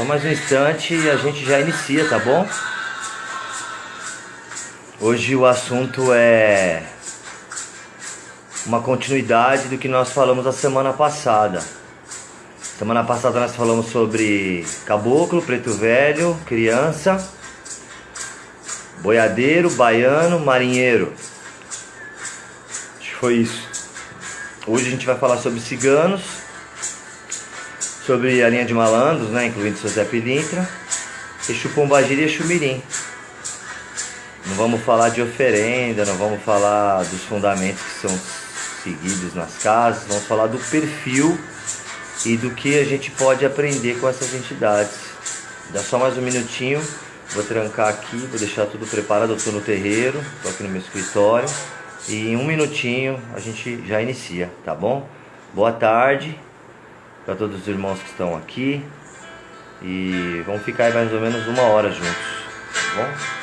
Só mais um instante e a gente já inicia, tá bom? Hoje o assunto é uma continuidade do que nós falamos a semana passada. Semana passada nós falamos sobre caboclo, preto velho, criança, boiadeiro, baiano, marinheiro. Acho que foi isso. Hoje a gente vai falar sobre ciganos, sobre a linha de malandros, né, incluindo seu Zé Pilintra, Exu Pombagira e Exu Mirim. Não vamos falar de oferenda, não vamos falar dos fundamentos que são seguidos nas casas, vamos falar do perfil e do que a gente pode aprender com essas entidades. Dá só mais um minutinho, vou trancar aqui, vou deixar tudo preparado. Eu estou no terreiro, estou aqui no meu escritório e em um minutinho a gente já inicia, tá bom? Boa tarde para todos os irmãos que estão aqui e vamos ficar aí mais ou menos 1 hora juntos, tá bom?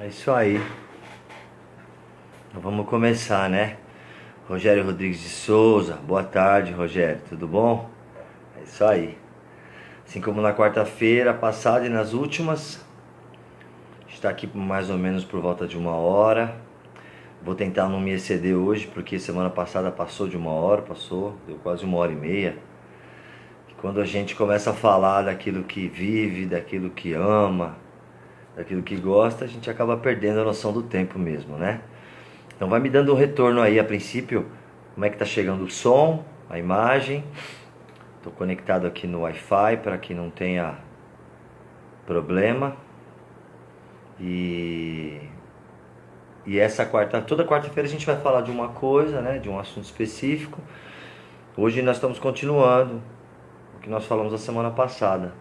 É isso aí. Então vamos começar, né? Rogério Rodrigues de Souza. Boa tarde, Rogério. Tudo bom? É isso aí. Assim como na quarta-feira passada e nas últimas, está aqui mais ou menos por volta de 1 hora. Vou tentar não me exceder hoje, porque semana passada passou de 1 hora, deu quase 1 hora e meia. Quando a gente começa a falar daquilo que vive, daquilo que ama, daquilo que gosta, a gente acaba perdendo a noção do tempo mesmo, né? Então vai me dando um retorno aí a princípio, como é que tá chegando o som, a imagem. Estou conectado aqui no Wi-Fi para que não tenha problema. E toda quarta-feira a gente vai falar de uma coisa, né, de um assunto específico. Hoje nós estamos continuando o que nós falamos a semana passada.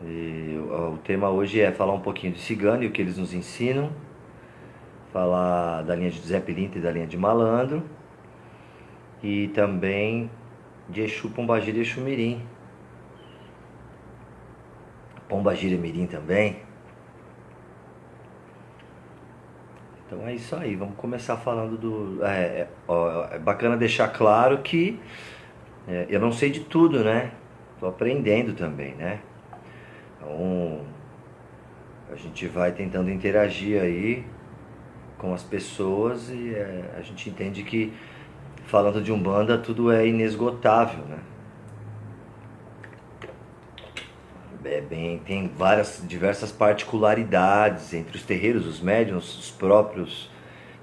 E o tema hoje é falar um pouquinho de cigano e o que eles nos ensinam, falar da linha de Zé Pilintra e da linha de malandro, e também de Exu, Pombagira e Exu Mirim. Pombagira e Mirim também. Então é isso aí, vamos começar falando do... é bacana deixar claro que eu não sei de tudo, né? Tô aprendendo também, né? Então a gente vai tentando interagir aí com as pessoas e a gente entende que falando de Umbanda tudo é inesgotável, né? Tem diversas particularidades entre os terreiros, os médiuns, os próprios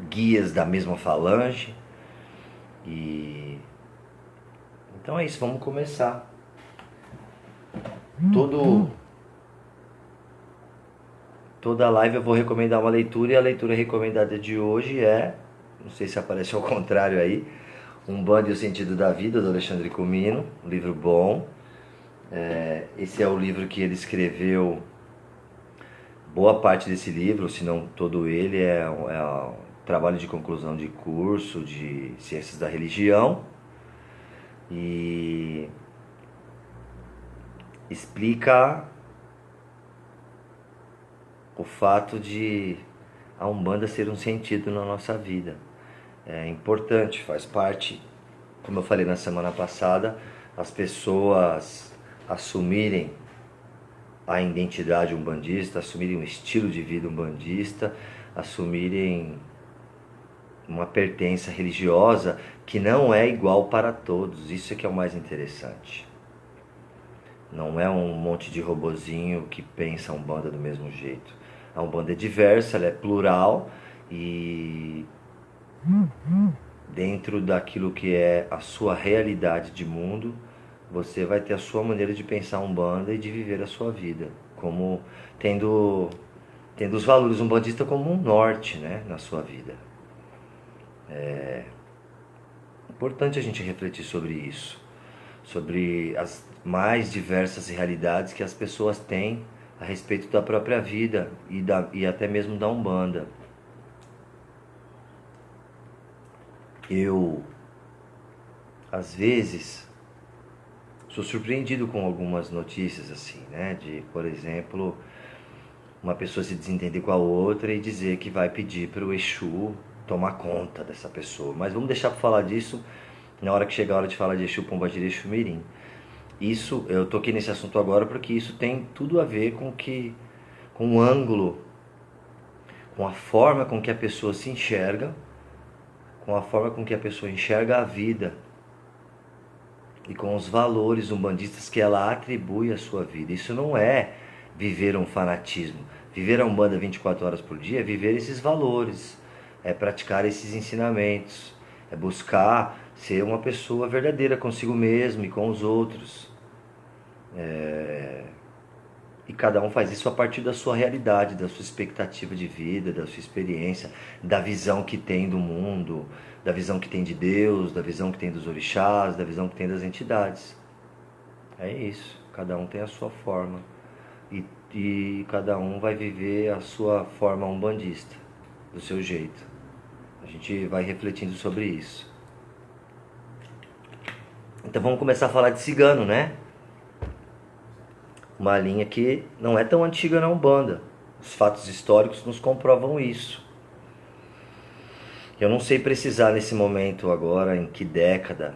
guias da mesma falange. E então é isso, vamos começar. Toda live eu vou recomendar uma leitura e a leitura recomendada de hoje não sei se apareceu ao contrário aí, Umbanda e o Sentido da Vida, do Alexandre Comino, um livro bom. Esse é o livro que ele escreveu. Boa parte desse livro, se não todo ele, é um trabalho de conclusão de curso de Ciências da Religião e explica o fato de a Umbanda ser um sentido na nossa vida. É importante, faz parte, como eu falei na semana passada, as pessoas assumirem a identidade umbandista, assumirem um estilo de vida umbandista, assumirem uma pertença religiosa que não é igual para todos. Isso é que é o mais interessante. Não é um monte de robozinho que pensa a Umbanda do mesmo jeito. A Umbanda é diversa, ela é plural e dentro daquilo que é a sua realidade de mundo, você vai ter a sua maneira de pensar a Umbanda e de viver a sua vida, como tendo os valores umbandistas como um norte, né, na sua vida. É importante a gente refletir sobre isso, sobre as mais diversas realidades que as pessoas têm a respeito da própria vida e até mesmo da Umbanda. Eu, às vezes, sou surpreendido com algumas notícias assim, né? De, por exemplo, uma pessoa se desentender com a outra e dizer que vai pedir para o Exu tomar conta dessa pessoa. Mas vamos deixar para falar disso na hora que chegar a hora de falar de Exu, Pombagira e Exu Mirim. Isso, eu toquei nesse assunto agora porque isso tem tudo a ver com o ângulo, com a forma com que a pessoa se enxerga, com a forma com que a pessoa enxerga a vida e com os valores umbandistas que ela atribui à sua vida. Isso não é viver um fanatismo. Viver a Umbanda 24 horas por dia é viver esses valores, é praticar esses ensinamentos, é buscar ser uma pessoa verdadeira consigo mesmo e com os outros. E cada um faz isso a partir da sua realidade, da sua expectativa de vida, da sua experiência, da visão que tem do mundo, da visão que tem de Deus, da visão que tem dos orixás, da visão que tem das entidades. É isso, cada um tem a sua forma e cada um vai viver a sua forma umbandista, do seu jeito. A gente vai refletindo sobre isso. Então vamos começar a falar de cigano, né? Uma linha que não é tão antiga na Umbanda. Os fatos históricos nos comprovam isso. Eu não sei precisar nesse momento agora em que década,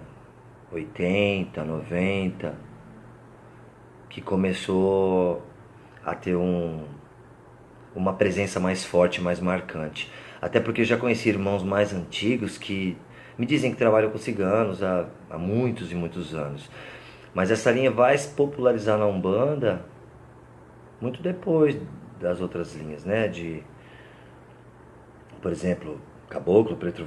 80, 90, que começou a ter uma presença mais forte, mais marcante. Até porque eu já conheci irmãos mais antigos que me dizem que trabalham com ciganos há muitos e muitos anos. Mas essa linha vai se popularizar na Umbanda muito depois das outras linhas, né? Por exemplo, Caboclo, Preto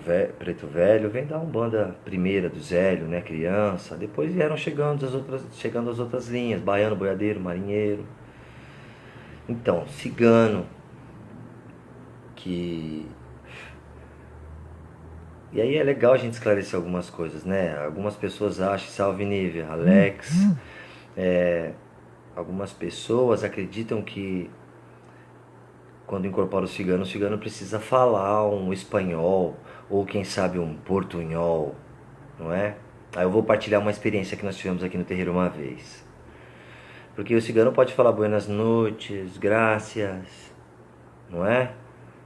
Velho, vem da Umbanda primeira, do Zélio, né? Criança. Depois vieram chegando as outras linhas, baiano, boiadeiro, marinheiro. Então, cigano, E aí é legal a gente esclarecer algumas coisas, né? Algumas pessoas acham, salve Nívia, Alex, algumas pessoas acreditam que quando incorpora o cigano precisa falar um espanhol, ou quem sabe um portunhol, não é? Aí eu vou partilhar uma experiência que nós tivemos aqui no terreiro uma vez. Porque o cigano pode falar buenas noites, graças, não é?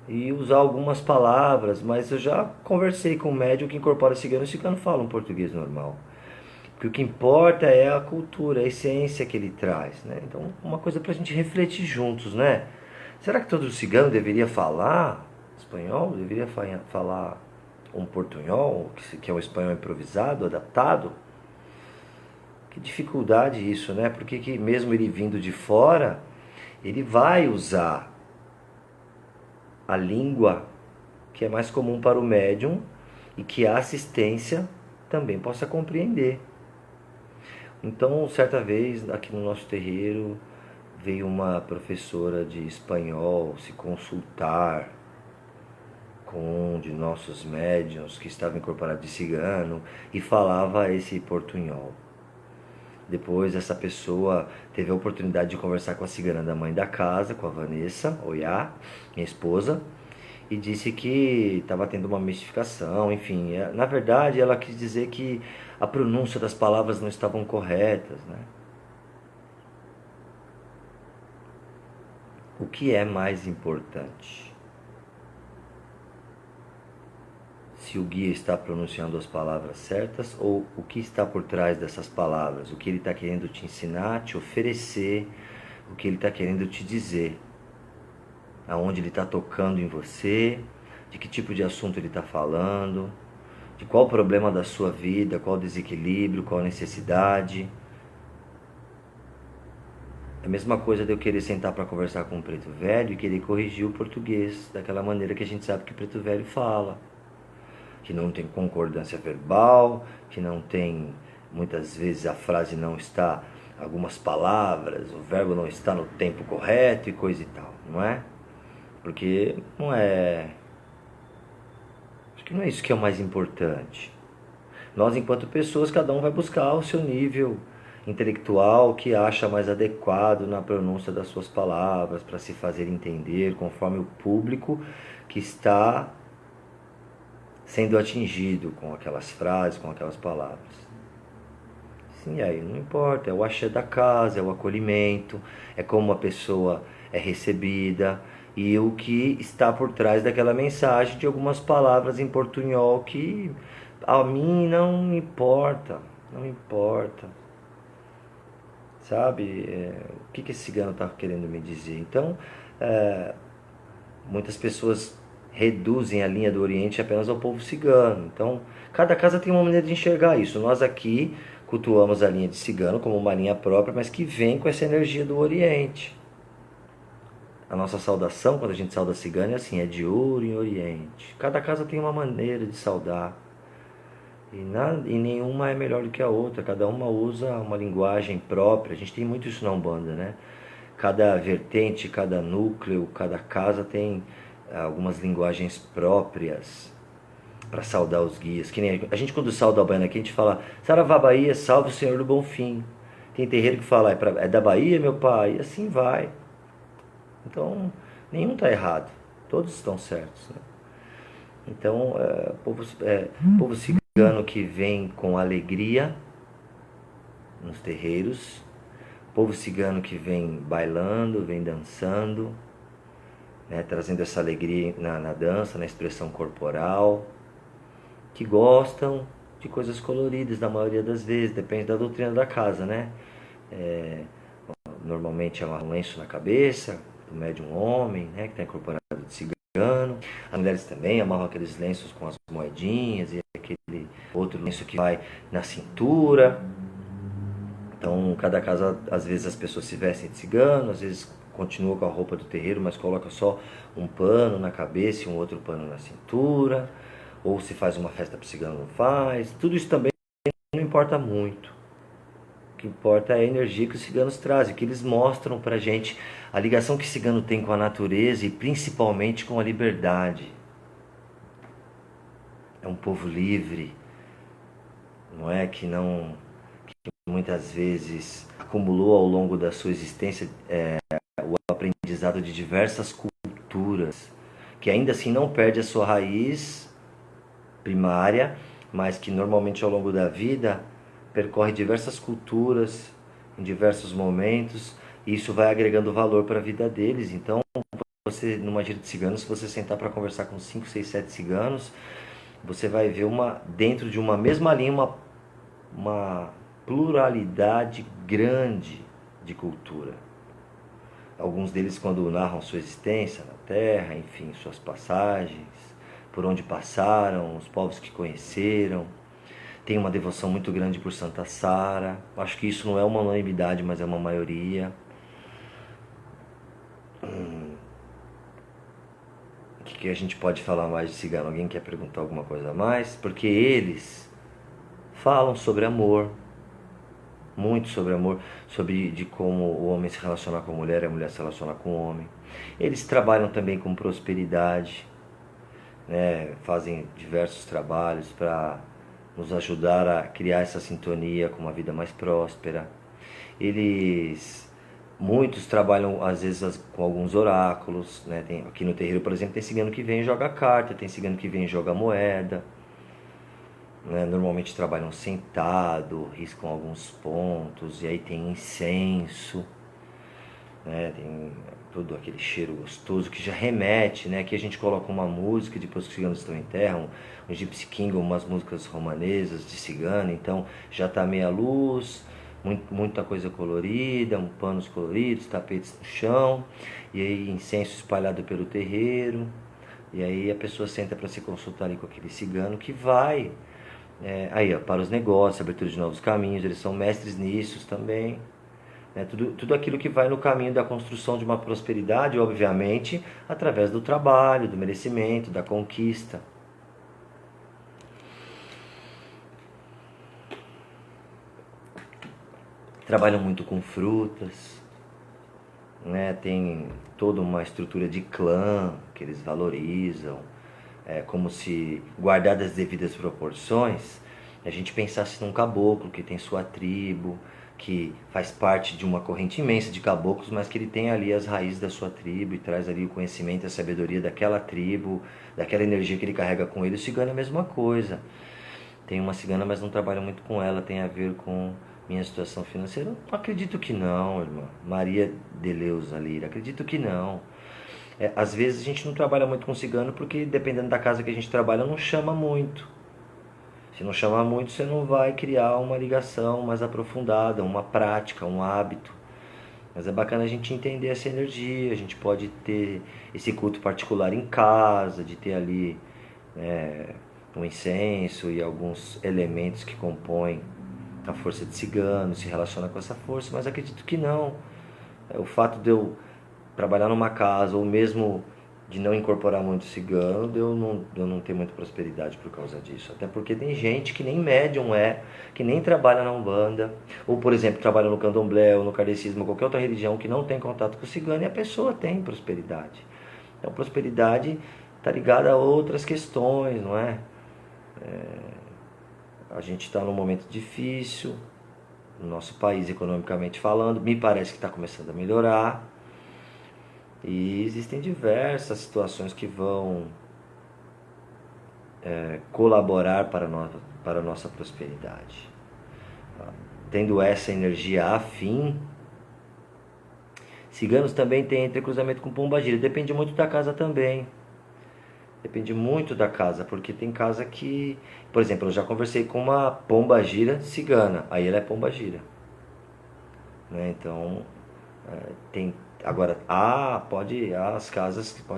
E usar algumas palavras, mas eu já conversei com um médium que incorpora cigano, e o cigano fala um português normal. Porque o que importa é a cultura, a essência que ele traz, né? Então, uma coisa pra gente refletir juntos, né? Será que todo cigano deveria falar espanhol? Deveria falar um portunhol, que é um espanhol improvisado, adaptado? Que dificuldade isso, né? Porque que mesmo ele vindo de fora, ele vai usar a língua que é mais comum para o médium e que a assistência também possa compreender. Então, certa vez, aqui no nosso terreiro, veio uma professora de espanhol se consultar com um de nossos médiuns que estava incorporado de cigano e falava esse portunhol. Depois essa pessoa teve a oportunidade de conversar com a cigana da mãe da casa, com a Vanessa Oiá, minha esposa, e disse que estava tendo uma mistificação, enfim. Na verdade, ela quis dizer que a pronúncia das palavras não estavam corretas, né? O que é mais importante? Se o guia está pronunciando as palavras certas ou o que está por trás dessas palavras, o que ele está querendo te ensinar, te oferecer, o que ele está querendo te dizer, aonde ele está tocando em você, de que tipo de assunto ele está falando, de qual o problema da sua vida, qual o desequilíbrio, qual a necessidade. É a mesma coisa de eu querer sentar para conversar com um preto velho e querer corrigir o português daquela maneira que a gente sabe que o preto velho fala. Que não tem concordância verbal, que não tem, muitas vezes a frase não está, algumas palavras, o verbo não está no tempo correto e coisa e tal, não é? Porque não é, acho que não é isso que é o mais importante. Nós, enquanto pessoas, cada um vai buscar o seu nível intelectual que acha mais adequado na pronúncia das suas palavras para se fazer entender conforme o público que está sendo atingido com aquelas frases, com aquelas palavras. Sim, aí não importa, é o axé da casa, é o acolhimento, é como a pessoa é recebida e o que está por trás daquela mensagem de algumas palavras em portunhol que a mim não importa, não importa. Sabe? O que esse cigano está querendo me dizer? Então, muitas pessoas reduzem a linha do Oriente apenas ao povo cigano. Então, cada casa tem uma maneira de enxergar isso. Nós aqui cultuamos a linha de cigano como uma linha própria, mas que vem com essa energia do Oriente. A nossa saudação, quando a gente sauda cigano, é assim, é de ouro em Oriente. Cada casa tem uma maneira de saudar. E nenhuma é melhor do que a outra. Cada uma usa uma linguagem própria. A gente tem muito isso na Umbanda, né? Cada vertente, cada núcleo, cada casa tem algumas linguagens próprias para saudar os guias. Que nem a gente quando sauda a Baiana aqui, a gente fala Saravá Bahia, salve o Senhor do Bonfim. Tem terreiro que fala, é da Bahia, meu pai, e assim vai. Então, nenhum está errado, todos estão certos, né? Então, povo cigano que vem com alegria nos terreiros, povo cigano que vem bailando, vem dançando, né, trazendo essa alegria na dança, na expressão corporal, que gostam de coisas coloridas na maioria das vezes, depende da doutrina da casa, né? Normalmente é um lenço na cabeça, do médium homem, né, que está incorporado de cigano. As mulheres também amarram aqueles lenços com as moedinhas e aquele outro lenço que vai na cintura. Então, cada casa, às vezes as pessoas se vestem de cigano, às vezes continua com a roupa do terreiro, mas coloca só um pano na cabeça e um outro pano na cintura. Ou se faz uma festa para o cigano, não faz. Tudo isso também não importa muito. O que importa é a energia que os ciganos trazem, que eles mostram pra gente a ligação que o cigano tem com a natureza e principalmente com a liberdade. É um povo livre, não é? Que muitas vezes acumulou ao longo da sua existência o aprendizado de diversas culturas, que ainda assim não perde a sua raiz primária, mas que normalmente ao longo da vida percorre diversas culturas, em diversos momentos, e isso vai agregando valor para a vida deles. Então, você numa gira de ciganos, se você sentar para conversar com 5, 6, 7 ciganos, você vai ver dentro de uma mesma linha uma pluralidade grande de cultura. Alguns deles, quando narram sua existência na Terra, enfim, suas passagens, por onde passaram, os povos que conheceram, tem uma devoção muito grande por Santa Sara. Acho que isso não é uma unanimidade, mas é uma maioria. O que a gente pode falar mais de cigano? Alguém quer perguntar alguma coisa a mais? Porque eles falam sobre amor, muito sobre amor, sobre de como o homem se relaciona com a mulher se relaciona com o homem. Eles trabalham também com prosperidade, né? Fazem diversos trabalhos para nos ajudar a criar essa sintonia com uma vida mais próspera. Muitos trabalham às vezes com alguns oráculos, né? Aqui no terreiro, por exemplo, tem cigano que vem e joga carta, tem cigano que vem e joga moeda, né? Normalmente trabalham sentado, riscam alguns pontos, e aí tem incenso, né? Tem todo aquele cheiro gostoso que já remete, né? Aqui a gente coloca uma música, depois que os ciganos estão em terra, um Gypsy King, umas músicas romanesas de cigano, então já está meia luz, muita coisa colorida, panos coloridos, tapetes no chão, e aí incenso espalhado pelo terreiro, e aí a pessoa senta para se consultar ali com aquele cigano que vai, para os negócios, abertura de novos caminhos, eles são mestres nisso também. Tudo aquilo que vai no caminho da construção de uma prosperidade, obviamente, através do trabalho, do merecimento, da conquista. Trabalham muito com frutas, né? Tem toda uma estrutura de clã que eles valorizam, como se, guardadas as devidas proporções, a gente pensasse num caboclo que tem sua tribo, que faz parte de uma corrente imensa de caboclos, mas que ele tem ali as raízes da sua tribo e traz ali o conhecimento e a sabedoria daquela tribo, daquela energia que ele carrega com ele. O cigano é a mesma coisa. Tem uma cigana, mas não trabalho muito com ela, tem a ver com minha situação financeira. Acredito que não, irmã. Maria de Leusa Lira, acredito que não. Às vezes a gente não trabalha muito com cigano porque, dependendo da casa que a gente trabalha, não chama muito. Se não chamar muito, você não vai criar uma ligação mais aprofundada, uma prática, um hábito. Mas é bacana a gente entender essa energia. A gente pode ter esse culto particular em casa, de ter ali um incenso e alguns elementos que compõem a força de cigano, se relaciona com essa força, mas acredito que não. O fato de eu trabalhar numa casa, ou mesmo de não incorporar muito cigano, de eu não ter muita prosperidade por causa disso. Até porque tem gente que nem médium que nem trabalha na Umbanda, ou por exemplo, trabalha no candomblé, ou no kardecismo, ou qualquer outra religião que não tem contato com o cigano, e a pessoa tem prosperidade. Então, prosperidade está ligada a outras questões, não é? A gente está num momento difícil, no nosso país, economicamente falando, me parece que está começando a melhorar. E existem diversas situações que vão colaborar para a nossa prosperidade. Tendo essa energia afim, ciganos também têm entrecruzamento com pombagira. Depende muito da casa também. Depende muito da casa, porque tem casa que... Por exemplo, eu já conversei com uma pombagira cigana, aí ela é pombagira. Né? Então, tem... Agora, pode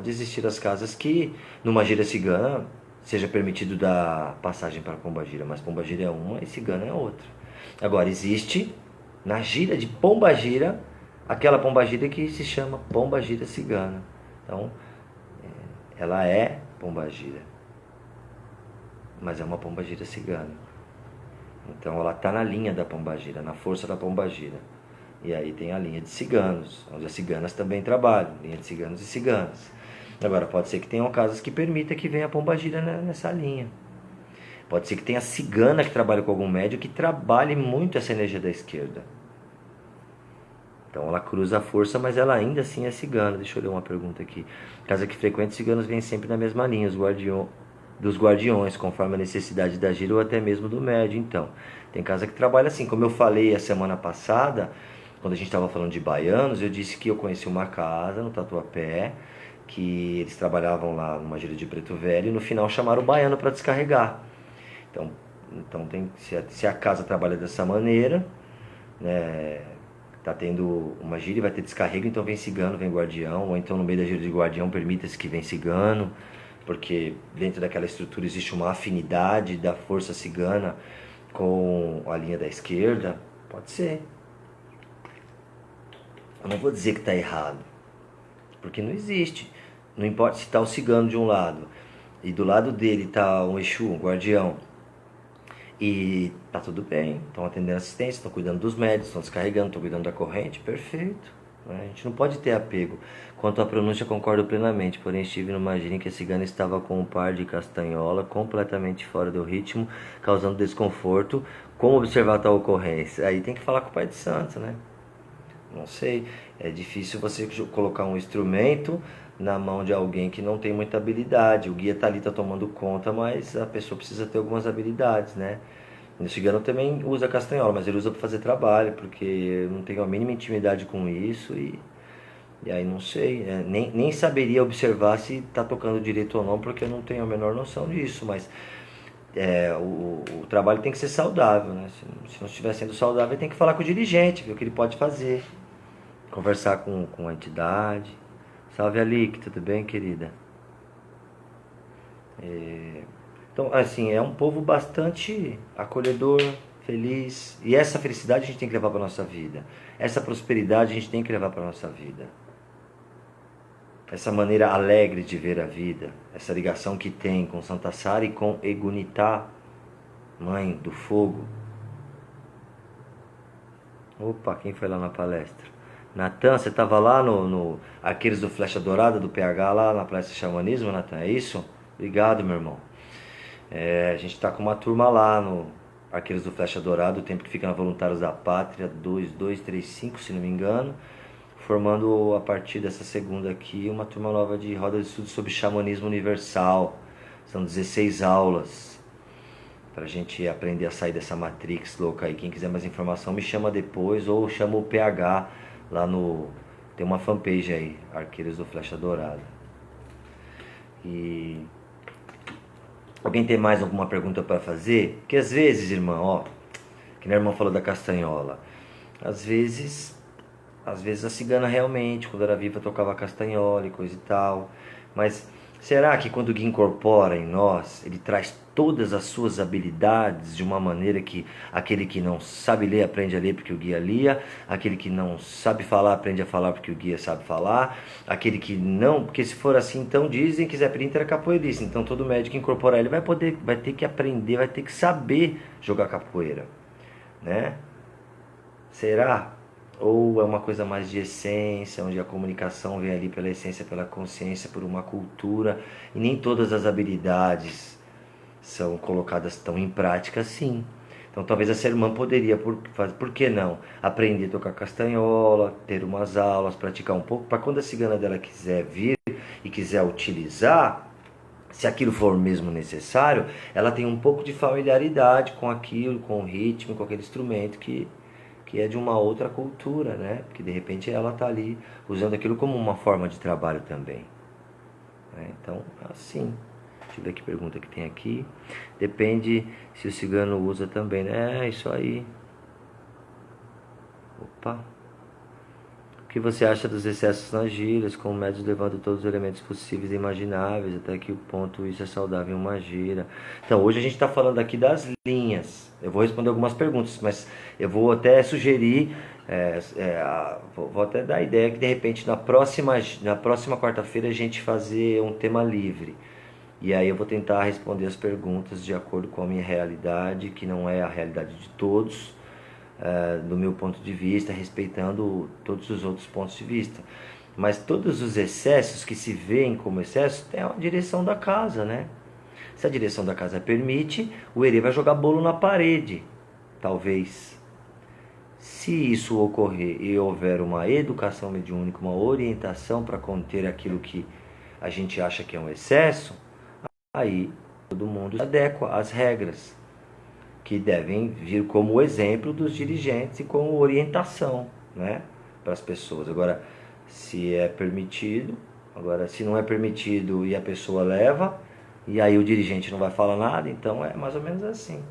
existir as casas que, numa gira cigana, seja permitido dar passagem para pombagira, mas pombagira é uma e cigana é outra. Agora, existe, na gira de pombagira, aquela pombagira que se chama pombagira cigana. Então, ela é pombagira, mas é uma pombagira cigana. Então, ela está na linha da pombagira, na força da pombagira. E aí tem a linha de ciganos, onde as ciganas também trabalham, linha de ciganos e ciganas. Agora, pode ser que tenham casas que permitam que venha a pombagira nessa linha. Pode ser que tenha cigana que trabalhe com algum médium que trabalhe muito essa energia da esquerda. Então ela cruza a força, mas ela ainda assim é cigana. Deixa eu ler uma pergunta aqui. Casa que frequenta, ciganos vêm sempre na mesma linha, os dos guardiões, conforme a necessidade da gira ou até mesmo do médium. Então, tem casa que trabalha assim. Como eu falei a semana passada, quando a gente estava falando de baianos, eu disse que eu conheci uma casa no Tatuapé, que eles trabalhavam lá numa gira de Preto Velho e no final chamaram o baiano para descarregar. Então se a casa trabalha dessa maneira, né, tá tendo uma gira e vai ter descarrego, então vem cigano, vem guardião, ou então no meio da gira de guardião permita-se que vem cigano, porque dentro daquela estrutura existe uma afinidade da força cigana com a linha da esquerda. Pode ser. Eu não vou dizer que está errado, porque não existe. Não importa se está o cigano de um lado e do lado dele está um Exu, um guardião, e tá tudo bem, estão atendendo assistência, estão cuidando dos médicos, estão descarregando, estão cuidando da corrente, perfeito. Né? A gente não pode ter apego. Quanto à pronúncia, concordo plenamente, porém estive numa gira em que a cigana estava com um par de castanhola completamente fora do ritmo, causando desconforto. Como observar tal ocorrência? Aí tem que falar com o pai de santo, né? Não sei, é difícil você colocar um instrumento na mão de alguém que não tem muita habilidade. O guia tá ali, tá tomando conta, mas a pessoa precisa ter algumas habilidades, né? O cigano também usa castanhola, mas ele usa para fazer trabalho, porque eu não tenho a mínima intimidade com isso e aí não sei, nem saberia observar se tá tocando direito ou não, porque eu não tenho a menor noção disso, mas o trabalho tem que ser saudável, né? Se não estiver sendo saudável, tem que falar com o dirigente, ver o que ele pode fazer, conversar com a entidade. Salve, Alique, tudo bem, querida? Então, assim, é um povo bastante acolhedor, feliz, e essa felicidade a gente tem que levar para nossa vida. Essa prosperidade a gente tem que levar para nossa vida. Essa maneira alegre de ver a vida, essa ligação que tem com Santa Sara e com Egunitá, mãe do fogo. Opa, quem foi lá na palestra? Natan, você estava lá no Arqueiros do Flecha Dourada, do PH, lá na palestra Xamanismo, Natan, é isso? Obrigado, meu irmão. A gente está com uma turma lá no Arqueiros do Flecha Dourada, o tempo que fica na Voluntários da Pátria, 2235, se não me engano, formando a partir dessa segunda aqui uma turma nova de roda de estudos sobre xamanismo universal. São 16 aulas para a gente aprender a sair dessa matrix louca aí. Quem quiser mais informação me chama depois ou chama o PH lá no... Tem uma fanpage aí, Arqueiros do Flecha Dourada. E... alguém tem mais alguma pergunta para fazer? Porque às vezes, irmão, ó, que nem a irmã falou da castanhola, às vezes a cigana realmente, quando era viva, tocava castanhola e coisa e tal, mas será que quando o guia incorpora em nós, ele traz todas as suas habilidades de uma maneira que aquele que não sabe ler aprende a ler porque o guia lia, aquele que não sabe falar aprende a falar porque o guia sabe falar, aquele que não, porque se for assim, então dizem que Zé Pirintra era capoeirista, então todo médico que incorporar ele vai ter que aprender, vai ter que saber jogar capoeira, né? Será? Ou é uma coisa mais de essência, onde a comunicação vem ali pela essência, pela consciência, por uma cultura, e nem todas as habilidades são colocadas tão em prática assim. Então talvez essa irmã poderia, por que não, aprender a tocar castanhola, ter umas aulas, praticar um pouco, para quando a cigana dela quiser vir e quiser utilizar, se aquilo for mesmo necessário, ela tem um pouco de familiaridade com aquilo, com o ritmo, com aquele instrumento que é de uma outra cultura, né? Porque de repente ela está ali usando aquilo como uma forma de trabalho também. Né? Então, assim, deixa eu ver que pergunta que tem aqui. Depende se o cigano usa também, né? É isso aí. Opa. O que você acha dos excessos nas gírias, com o médios levando todos os elementos possíveis e imagináveis, até que ponto isso é saudável em uma gira? Então, hoje a gente está falando aqui das linhas. Eu vou responder algumas perguntas, mas eu vou até sugerir, vou até dar a ideia que de repente na próxima quarta-feira a gente fazer um tema livre. E aí eu vou tentar responder as perguntas de acordo com a minha realidade, que não é a realidade de todos, do meu ponto de vista, respeitando todos os outros pontos de vista. Mas todos os excessos que se veem como excessos tem a direção da casa, né? Se a direção da casa permite, o herê vai jogar bolo na parede, talvez. Se isso ocorrer e houver uma educação mediúnica, uma orientação para conter aquilo que a gente acha que é um excesso, aí todo mundo se adequa às regras, que devem vir como exemplo dos dirigentes e como orientação, né, para as pessoas. Agora, se é permitido, agora se não é permitido e a pessoa leva, e aí o dirigente não vai falar nada, então é mais ou menos assim.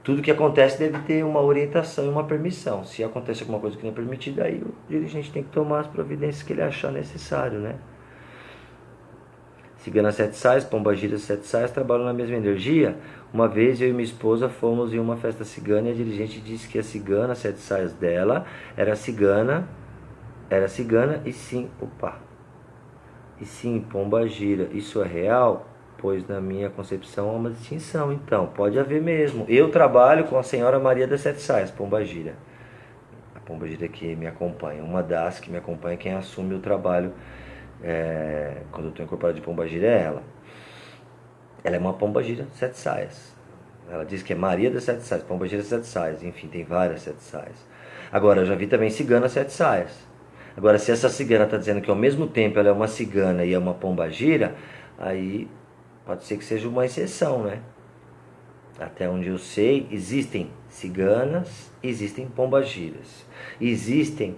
Tudo que acontece deve ter uma orientação e uma permissão. Se acontece alguma coisa que não é permitida, aí o dirigente tem que tomar as providências que ele achar necessário, né? Cigana Sete Sais, Pombagira Sete Sais trabalham na mesma energia. Uma vez eu e minha esposa fomos em uma festa cigana e a dirigente disse que a cigana Sete Sais dela era cigana e sim, e sim Pombagira. Isso é real? Pois na minha concepção há uma distinção. Então, pode haver mesmo. Eu trabalho com a senhora Maria das Sete Sais, Pombagira. A Pombagira que me acompanha, uma das que me acompanha, quem assume o trabalho quando eu estou incorporado de Pombagira é ela. Ela é uma Pombagira Sete Saias. Ela diz que é Maria das Sete Saias, Pombagira Sete Saias. Enfim, tem várias Sete Saias. Agora, eu já vi também cigana Sete Saias. Agora, se essa cigana está dizendo que ao mesmo tempo ela é uma cigana e é uma Pombagira, aí pode ser que seja uma exceção, né? Até onde eu sei, existem ciganas, existem pombagiras. Existem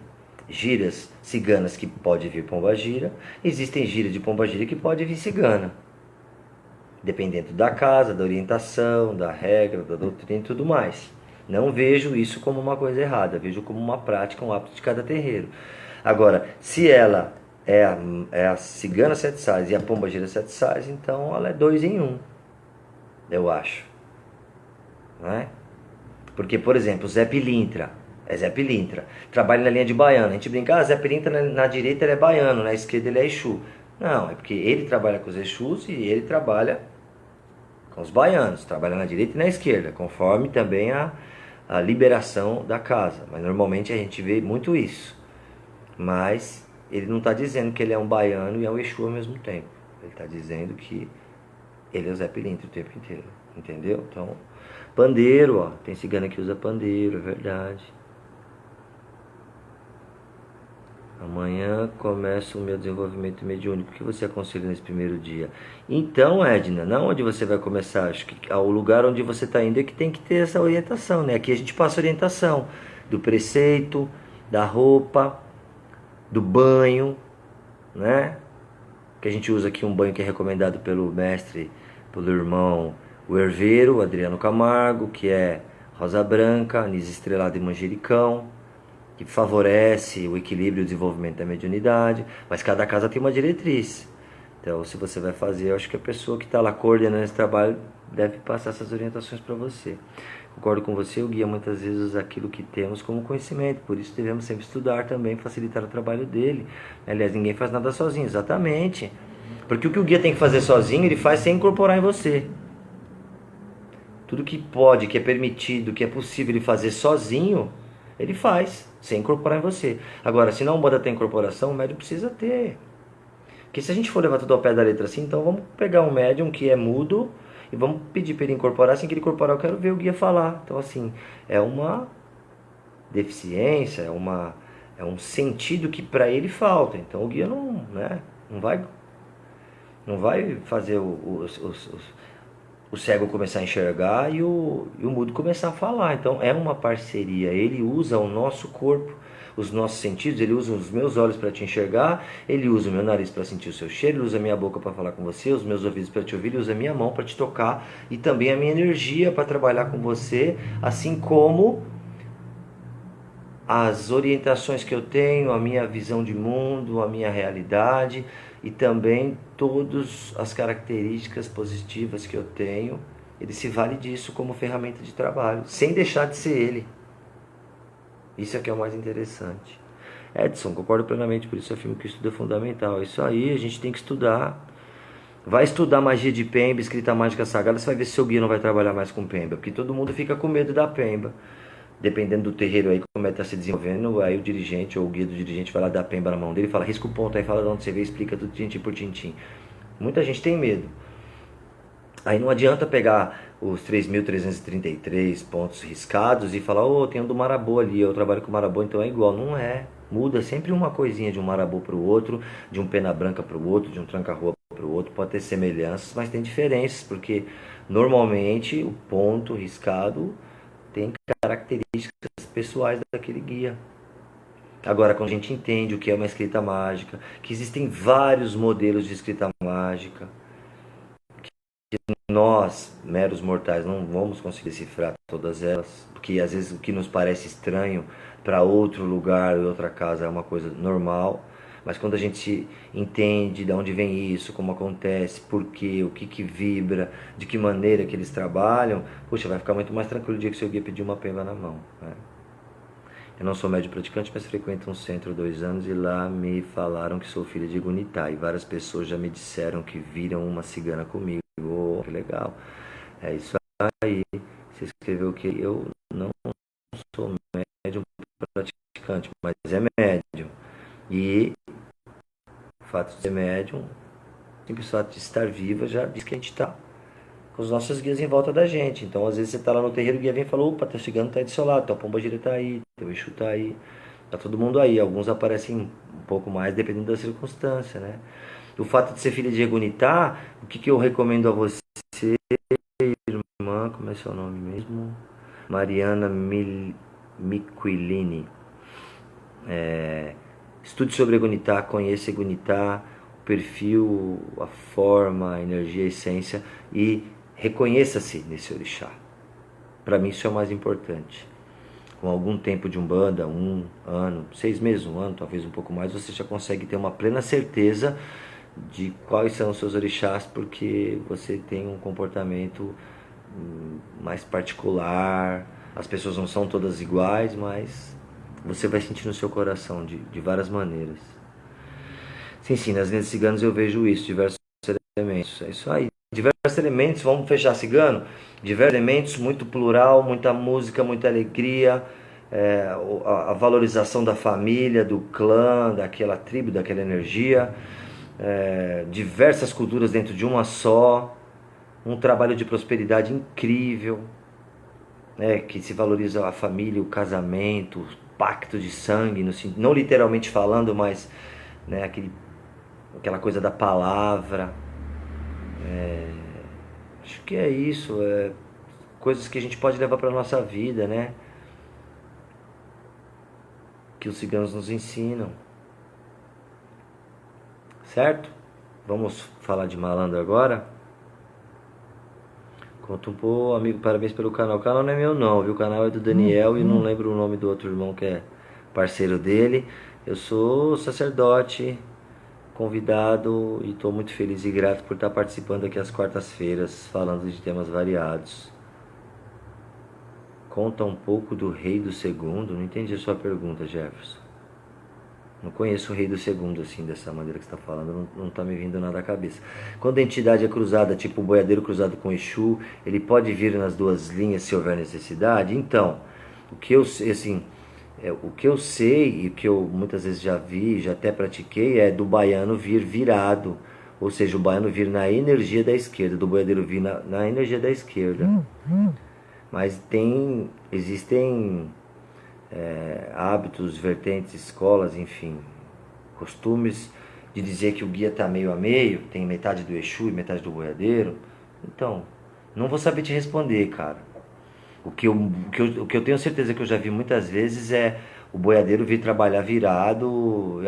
giras ciganas que pode vir pombagira, existem giras de pombagira que pode vir cigana. Dependendo da casa, da orientação, da regra, da doutrina e tudo mais. Não vejo isso como uma coisa errada, vejo como uma prática, um hábito de cada terreiro. Agora, se ela é a cigana Sete Sais e a pombagira Sete Sais, então ela é 2 em 1, eu acho. Não é? Porque, por exemplo, Zé Pilintra é Zé Pilintra, trabalha na linha de baiano. A gente brinca, Zé Pilintra na direita ele é baiano, na esquerda ele é Exu. Não, é porque ele trabalha com os Exus e ele trabalha com os baianos, trabalha na direita e na esquerda, conforme também a liberação da casa. Mas normalmente a gente vê muito isso. Mas ele não está dizendo que ele é um baiano e é um Exu ao mesmo tempo. Ele está dizendo que ele é o Zé Pilintra o tempo inteiro, entendeu? Então, pandeiro, ó, tem cigana que usa pandeiro, é verdade. Amanhã começa o meu desenvolvimento mediúnico. O que você aconselha nesse primeiro dia? Então, Edna, não onde você vai começar. Acho que o lugar onde você está indo é que tem que ter essa orientação, né? Aqui a gente passa orientação do preceito, da roupa, do banho, né? Que a gente usa aqui um banho que é recomendado pelo mestre, pelo irmão, o herveiro, Adriano Camargo, que é rosa branca, anis estrelado e manjericão, que favorece o equilíbrio e o desenvolvimento da mediunidade, mas cada casa tem uma diretriz. Então, se você vai fazer, eu acho que a pessoa que está lá coordenando esse trabalho deve passar essas orientações para você. Concordo com você, o guia muitas vezes usa aquilo que temos como conhecimento, por isso devemos sempre estudar também, facilitar o trabalho dele. Aliás, ninguém faz nada sozinho, exatamente. Porque o que o guia tem que fazer sozinho, ele faz sem incorporar em você. Tudo que pode, que é permitido, que é possível ele fazer sozinho, ele faz, sem incorporar em você. Agora, se não Umbanda tem incorporação, o médium precisa ter. Porque se a gente for levar tudo ao pé da letra assim, então vamos pegar um médium que é mudo e vamos pedir para ele incorporar. Assim que ele incorporar, eu quero ver o guia falar. Então, assim, é uma deficiência, é um sentido que para ele falta. Então, o guia não vai fazer o cego começar a enxergar e o mudo começar a falar. Então é uma parceria. Ele usa o nosso corpo, os nossos sentidos, ele usa os meus olhos para te enxergar, ele usa o meu nariz para sentir o seu cheiro, ele usa a minha boca para falar com você, os meus ouvidos para te ouvir, ele usa a minha mão para te tocar e também a minha energia para trabalhar com você, assim como as orientações que eu tenho, a minha visão de mundo, a minha realidade e também todas as características positivas que eu tenho. Ele se vale disso como ferramenta de trabalho, sem deixar de ser ele. Isso é que é o mais interessante. Edson, concordo plenamente, por isso eu afirmo que o estudo é fundamental. Isso aí, a gente tem que estudar. Vai estudar magia de Pemba, escrita mágica sagrada, você vai ver se seu guia não vai trabalhar mais com Pemba, porque todo mundo fica com medo da Pemba. Dependendo do terreiro aí, como está se desenvolvendo, aí o dirigente ou o guia do dirigente vai lá dar a Pemba na mão dele, fala, risca o ponto aí, fala de onde você vê, explica tudo tintim por tintim. Muita gente tem medo. Aí não adianta pegar os 3.333 pontos riscados e falar, tem um do Marabô ali, eu trabalho com o Marabô, então é igual. Não é. Muda sempre uma coisinha de um Marabô para o outro, de um Pena Branca para o outro, de um Tranca-Rua O outro pode ter semelhanças, mas tem diferenças, porque normalmente o ponto riscado tem características pessoais daquele guia. Agora, quando a gente entende o que é uma escrita mágica, que existem vários modelos de escrita mágica, nós, meros mortais, não vamos conseguir decifrar todas elas, porque às vezes o que nos parece estranho para outro lugar ou outra casa é uma coisa normal, mas quando a gente entende de onde vem isso, como acontece, por quê, o que que vibra, de que maneira que eles trabalham, puxa, vai ficar muito mais tranquilo o dia que seu guia pedir uma pena na mão, né? Eu não sou médio praticante, mas frequento um centro há 2 anos e lá me falaram que sou filha de Gunitá. E várias pessoas já me disseram que viram uma cigana comigo. Oh, que legal. É isso aí. Você escreveu que eu não sou médium praticante, mas é médium. E o fato de ser médium, o simples fato de estar viva já diz que a gente está com os nossos guias em volta da gente. Então, às vezes você está lá no terreiro, o guia vem e fala, opa, tá chegando, tá aí do seu lado, tua pombagira tá aí, teu Exu tá aí, tá todo mundo aí. Alguns aparecem um pouco mais, dependendo da circunstância, né? O fato de ser filha de Egunitá, o que, que eu recomendo a você, irmã, como é seu nome mesmo? Mariana Miquilini. Estude sobre Egunitá, conheça Egunitá, o perfil, a forma, a energia, a essência e reconheça-se nesse orixá. Para mim isso é o mais importante. Com algum tempo de umbanda, 1 ano, 6 meses, 1 ano, talvez um pouco mais, você já consegue ter uma plena certeza de quais são os seus orixás, porque você tem um comportamento mais particular. As pessoas não são todas iguais, mas você vai sentir no seu coração de várias maneiras. Sim, nas linhas ciganas eu vejo isso, diversos elementos. É isso aí. Diversos elementos, vamos fechar cigano? Diversos elementos, muito plural, muita música, muita alegria, a valorização da família, do clã, daquela tribo, daquela energia, diversas culturas dentro de uma só, um trabalho de prosperidade incrível, né, que se valoriza a família, o casamento, o pacto de sangue, não literalmente falando, mas né, aquela coisa da palavra. Acho que é isso, coisas que a gente pode levar para a nossa vida, né? Que os ciganos nos ensinam. Certo? Vamos falar de malandro agora? Conta um pouco, amigo, parabéns pelo canal. O canal não é meu não, viu? O canal é do Daniel e não lembro o nome do outro irmão que é parceiro dele. Eu sou sacerdote, convidado e estou muito feliz e grato por estar participando aqui às quartas-feiras, falando de temas variados. Conta um pouco do Rei do Segundo. Não entendi a sua pergunta, Jefferson. Não conheço o Rei do Segundo assim, dessa maneira que você está falando, não está me vindo nada à cabeça. Quando a entidade é cruzada, tipo o boiadeiro cruzado com Exu, ele pode vir nas duas linhas se houver necessidade? Então, o que eu sei, assim, o que eu sei e o que eu muitas vezes já vi, já até pratiquei, é do baiano vir virado. Ou seja, o baiano vir na energia da esquerda, do boiadeiro vir na energia da esquerda. Mas existem hábitos, vertentes, escolas, enfim, costumes de dizer que o guia está meio a meio, tem metade do Exu e metade do boiadeiro. Então, não vou saber te responder, cara. O que eu tenho certeza que eu já vi muitas vezes é o boiadeiro vir trabalhar virado,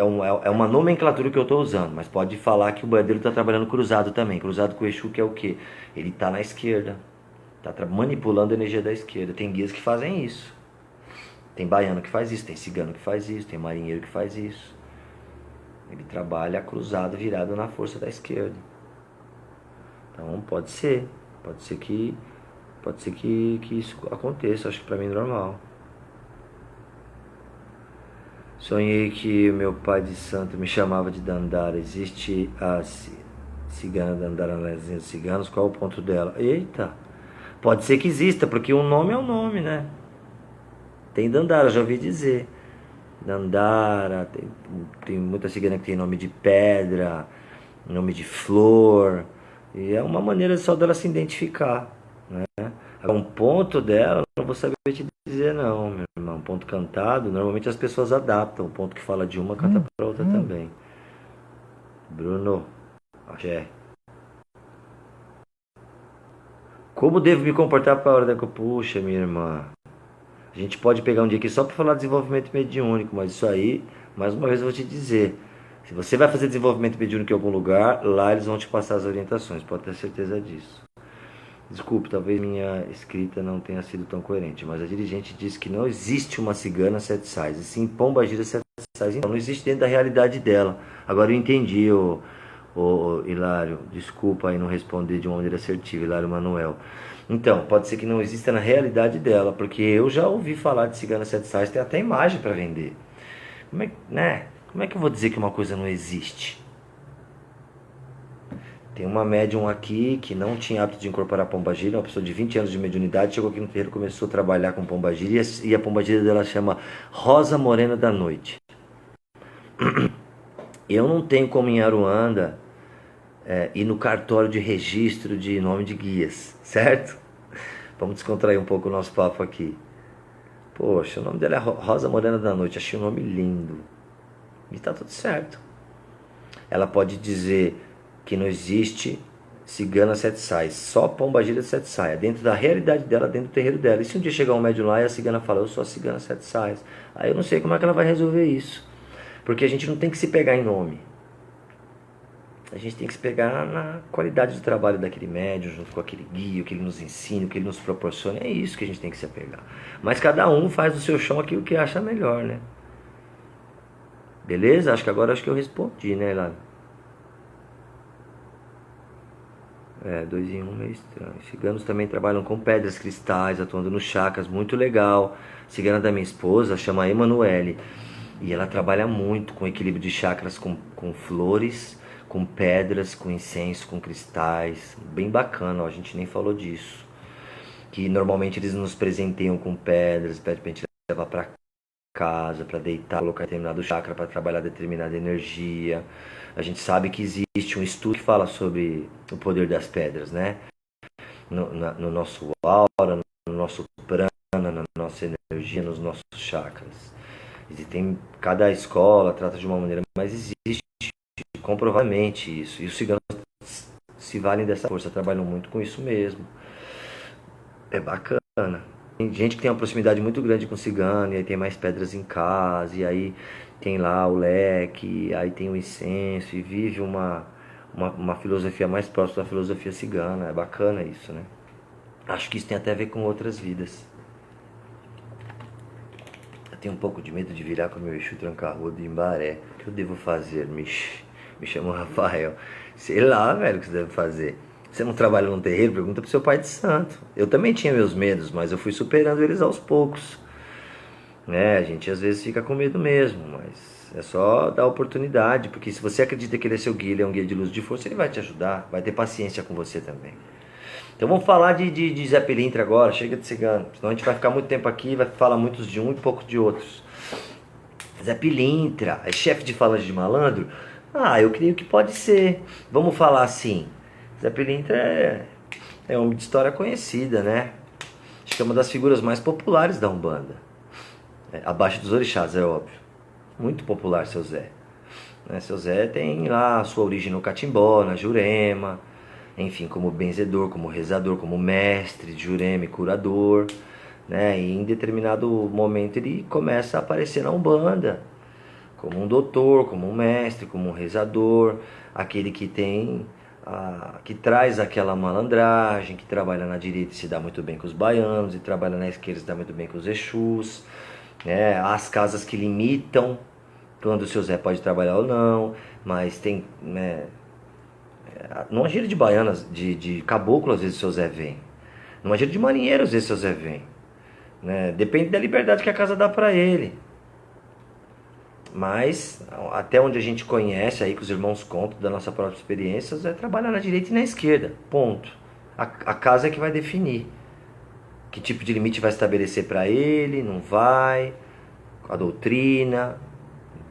é uma nomenclatura que eu estou usando, mas pode falar que o boiadeiro está trabalhando cruzado também. Cruzado com o Exu, que é o quê? Ele está na esquerda, está manipulando a energia da esquerda. Tem guias que fazem isso. Tem baiano que faz isso, tem cigano que faz isso, tem marinheiro que faz isso. Ele trabalha cruzado, virado na força da esquerda. Então pode ser que isso aconteça, acho que pra mim é normal. Sonhei que meu pai de santo me chamava de Dandara. Existe a cigana Dandara nas linhas dos ciganos? Qual é o ponto dela? Eita! Pode ser que exista, porque o nome é o nome, né? Tem Dandara, já ouvi dizer. Dandara, tem muita cigana que tem nome de pedra, nome de flor, e é uma maneira só dela se identificar, né? Um ponto dela, não vou saber te dizer não, meu irmão. Um ponto cantado, normalmente as pessoas adaptam. O ponto que fala de uma canta para outra também. Bruno, Axé. Como devo me comportar para a hora da... Puxa, minha irmã. A gente pode pegar um dia aqui só para falar de desenvolvimento mediúnico, mas isso aí, mais uma vez eu vou te dizer. Se você vai fazer desenvolvimento mediúnico em algum lugar, lá eles vão te passar as orientações, pode ter certeza disso. Desculpe, talvez minha escrita não tenha sido tão coerente, mas a dirigente disse que não existe uma cigana sete sais, e sim pombagira sete sais. Então não existe dentro da realidade dela. Agora eu entendi, Hilário, desculpa aí não responder de uma maneira assertiva, Hilário Manuel. Então, pode ser que não exista na realidade dela, porque eu já ouvi falar de cigana sete sais, tem até imagem para vender. Como é que eu vou dizer que uma coisa não existe? Tem uma médium aqui que não tinha hábito de incorporar pombagira, uma pessoa de 20 anos de mediunidade, chegou aqui no terreiro, começou a trabalhar com pombagira, e a pombagira dela chama Rosa Morena da Noite. Eu não tenho como em Aruanda ir no cartório de registro de nome de guias, certo? Vamos descontrair um pouco o nosso papo aqui. Poxa, o nome dela é Rosa Morena da Noite, achei um nome lindo. E tá tudo certo. Ela pode dizer que não existe cigana sete sais, só pombagira sete sais, dentro da realidade dela, dentro do terreiro dela. E se um dia chegar um médium lá e a cigana fala, eu sou a cigana sete sais, aí eu não sei como é que ela vai resolver isso. Porque a gente não tem que se pegar em nome. A gente tem que se pegar na qualidade do trabalho daquele médium, junto com aquele guia, o que ele nos ensina, o que ele nos proporciona. É isso que a gente tem que se apegar. Mas cada um faz do seu chão aquilo que acha melhor, né? Beleza? Acho que eu respondi, né, Hilário? 2 em 1 meio estranho. Ciganos também trabalham com pedras, cristais, atuando nos chakras, muito legal. Cigana da minha esposa chama Emanuele. E ela trabalha muito com equilíbrio de chakras, com flores, com pedras, com incenso, com cristais. Bem bacana, ó, a gente nem falou disso. Que normalmente eles nos presenteiam com pedras, pedem pra gente levar pra casa, para deitar, colocar determinado chakra para trabalhar determinada energia. A gente sabe que existe um estudo que fala sobre o poder das pedras, né? No nosso aura, no nosso prana, na nossa energia, nos nossos chakras. Cada escola trata de uma maneira, mas existe comprovadamente isso. E os ciganos se valem dessa força, trabalham muito com isso mesmo. É bacana. Tem gente que tem uma proximidade muito grande com o cigano, e aí tem mais pedras em casa, e aí tem lá o leque, aí tem o incenso, e vive uma filosofia mais próxima da filosofia cigana. É bacana isso, né? Acho que isso tem até a ver com outras vidas. Eu tenho um pouco de medo de virar com o meu Exu tranca-rua de Embaré. O que eu devo fazer? Me chamo Rafael. Sei lá, velho, o que você deve fazer. Você não trabalha num terreiro? Pergunta pro seu pai de santo. Eu também tinha meus medos, mas eu fui superando eles aos poucos. Né? A gente às vezes fica com medo mesmo, mas é só dar oportunidade, porque se você acredita que ele é seu guia, ele é um guia de luz de força, ele vai te ajudar, vai ter paciência com você também. Então vamos falar de Zé Pilintra agora, chega de cigano, senão a gente vai ficar muito tempo aqui, vai falar muitos de um e poucos de outros. Zé Pilintra, é chefe de falange de malandro? Eu creio que pode ser. Vamos falar assim, Zé Pilintra é um de história conhecida, né? Acho que é uma das figuras mais populares da Umbanda. Abaixo dos orixás, é óbvio. Muito popular, seu Zé. Seu Zé tem lá a sua origem no Catimbó, na Jurema. Enfim, como benzedor, como rezador, como mestre de Jurema e curador. Né? E em determinado momento ele começa a aparecer na Umbanda. Como um doutor, como um mestre, como um rezador. Aquele que tem... que traz aquela malandragem, que trabalha na direita e se dá muito bem com os baianos, e trabalha na esquerda e se dá muito bem com os Exus. As casas que limitam quando o seu Zé pode trabalhar ou não, mas tem, numa gira de baianas, de caboclo, às vezes o seu Zé vem, numa gira de marinheiro, às vezes o seu Zé vem, depende da liberdade que a casa dá para ele, mas até onde a gente conhece, aí que os irmãos contam da nossa própria experiência, o Zé trabalha na direita e na esquerda, ponto. A casa é que vai definir que tipo de limite vai estabelecer para ele, não vai, a doutrina,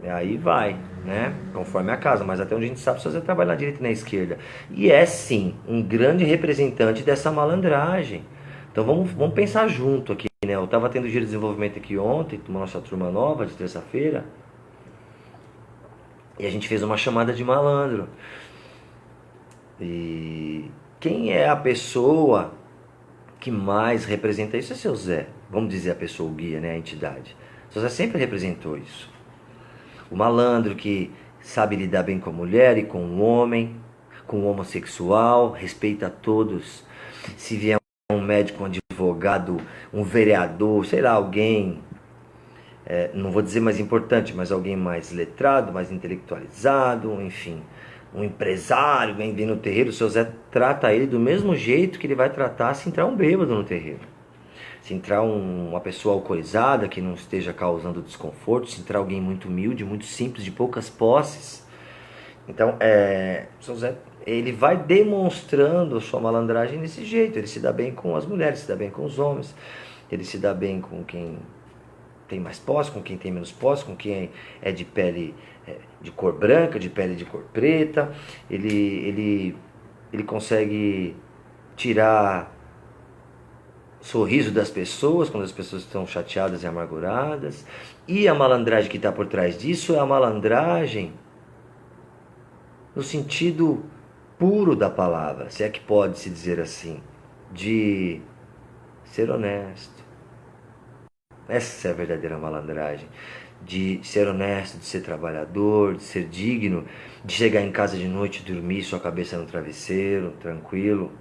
aí vai, né? Conforme a casa, mas até onde a gente sabe, só você trabalha na direita e na esquerda. E é sim um grande representante dessa malandragem. Então vamos pensar junto aqui, né? Eu estava tendo giro de desenvolvimento aqui ontem, com a nossa turma nova de terça-feira, e a gente fez uma chamada de malandro. E quem é a pessoa que mais representa isso? É seu Zé. Vamos dizer a pessoa, o guia, né? A entidade. Seu Zé sempre representou isso. O malandro que sabe lidar bem com a mulher e com o homem, com o homossexual, respeita a todos. Se vier um médico, um advogado, um vereador, sei lá, alguém, não vou dizer mais importante, mas alguém mais letrado, mais intelectualizado, enfim, um empresário vem no terreiro, o seu Zé trata ele do mesmo jeito que ele vai tratar se entrar um bêbado no terreiro. Se entrar uma pessoa alcoolizada que não esteja causando desconforto, se entrar alguém muito humilde, muito simples, de poucas posses. Então, São José, ele vai demonstrando a sua malandragem desse jeito. Ele se dá bem com as mulheres, se dá bem com os homens, ele se dá bem com quem tem mais posse, com quem tem menos posse, com quem é de pele de cor branca, de pele de cor preta. Ele consegue tirar sorriso das pessoas quando as pessoas estão chateadas e amarguradas. E a malandragem que está por trás disso é a malandragem no sentido puro da palavra, se é que pode se dizer assim, de ser honesto. Essa é a verdadeira malandragem, de ser honesto, de ser trabalhador, de ser digno, de chegar em casa de noite e dormir sua cabeça no travesseiro, tranquilo,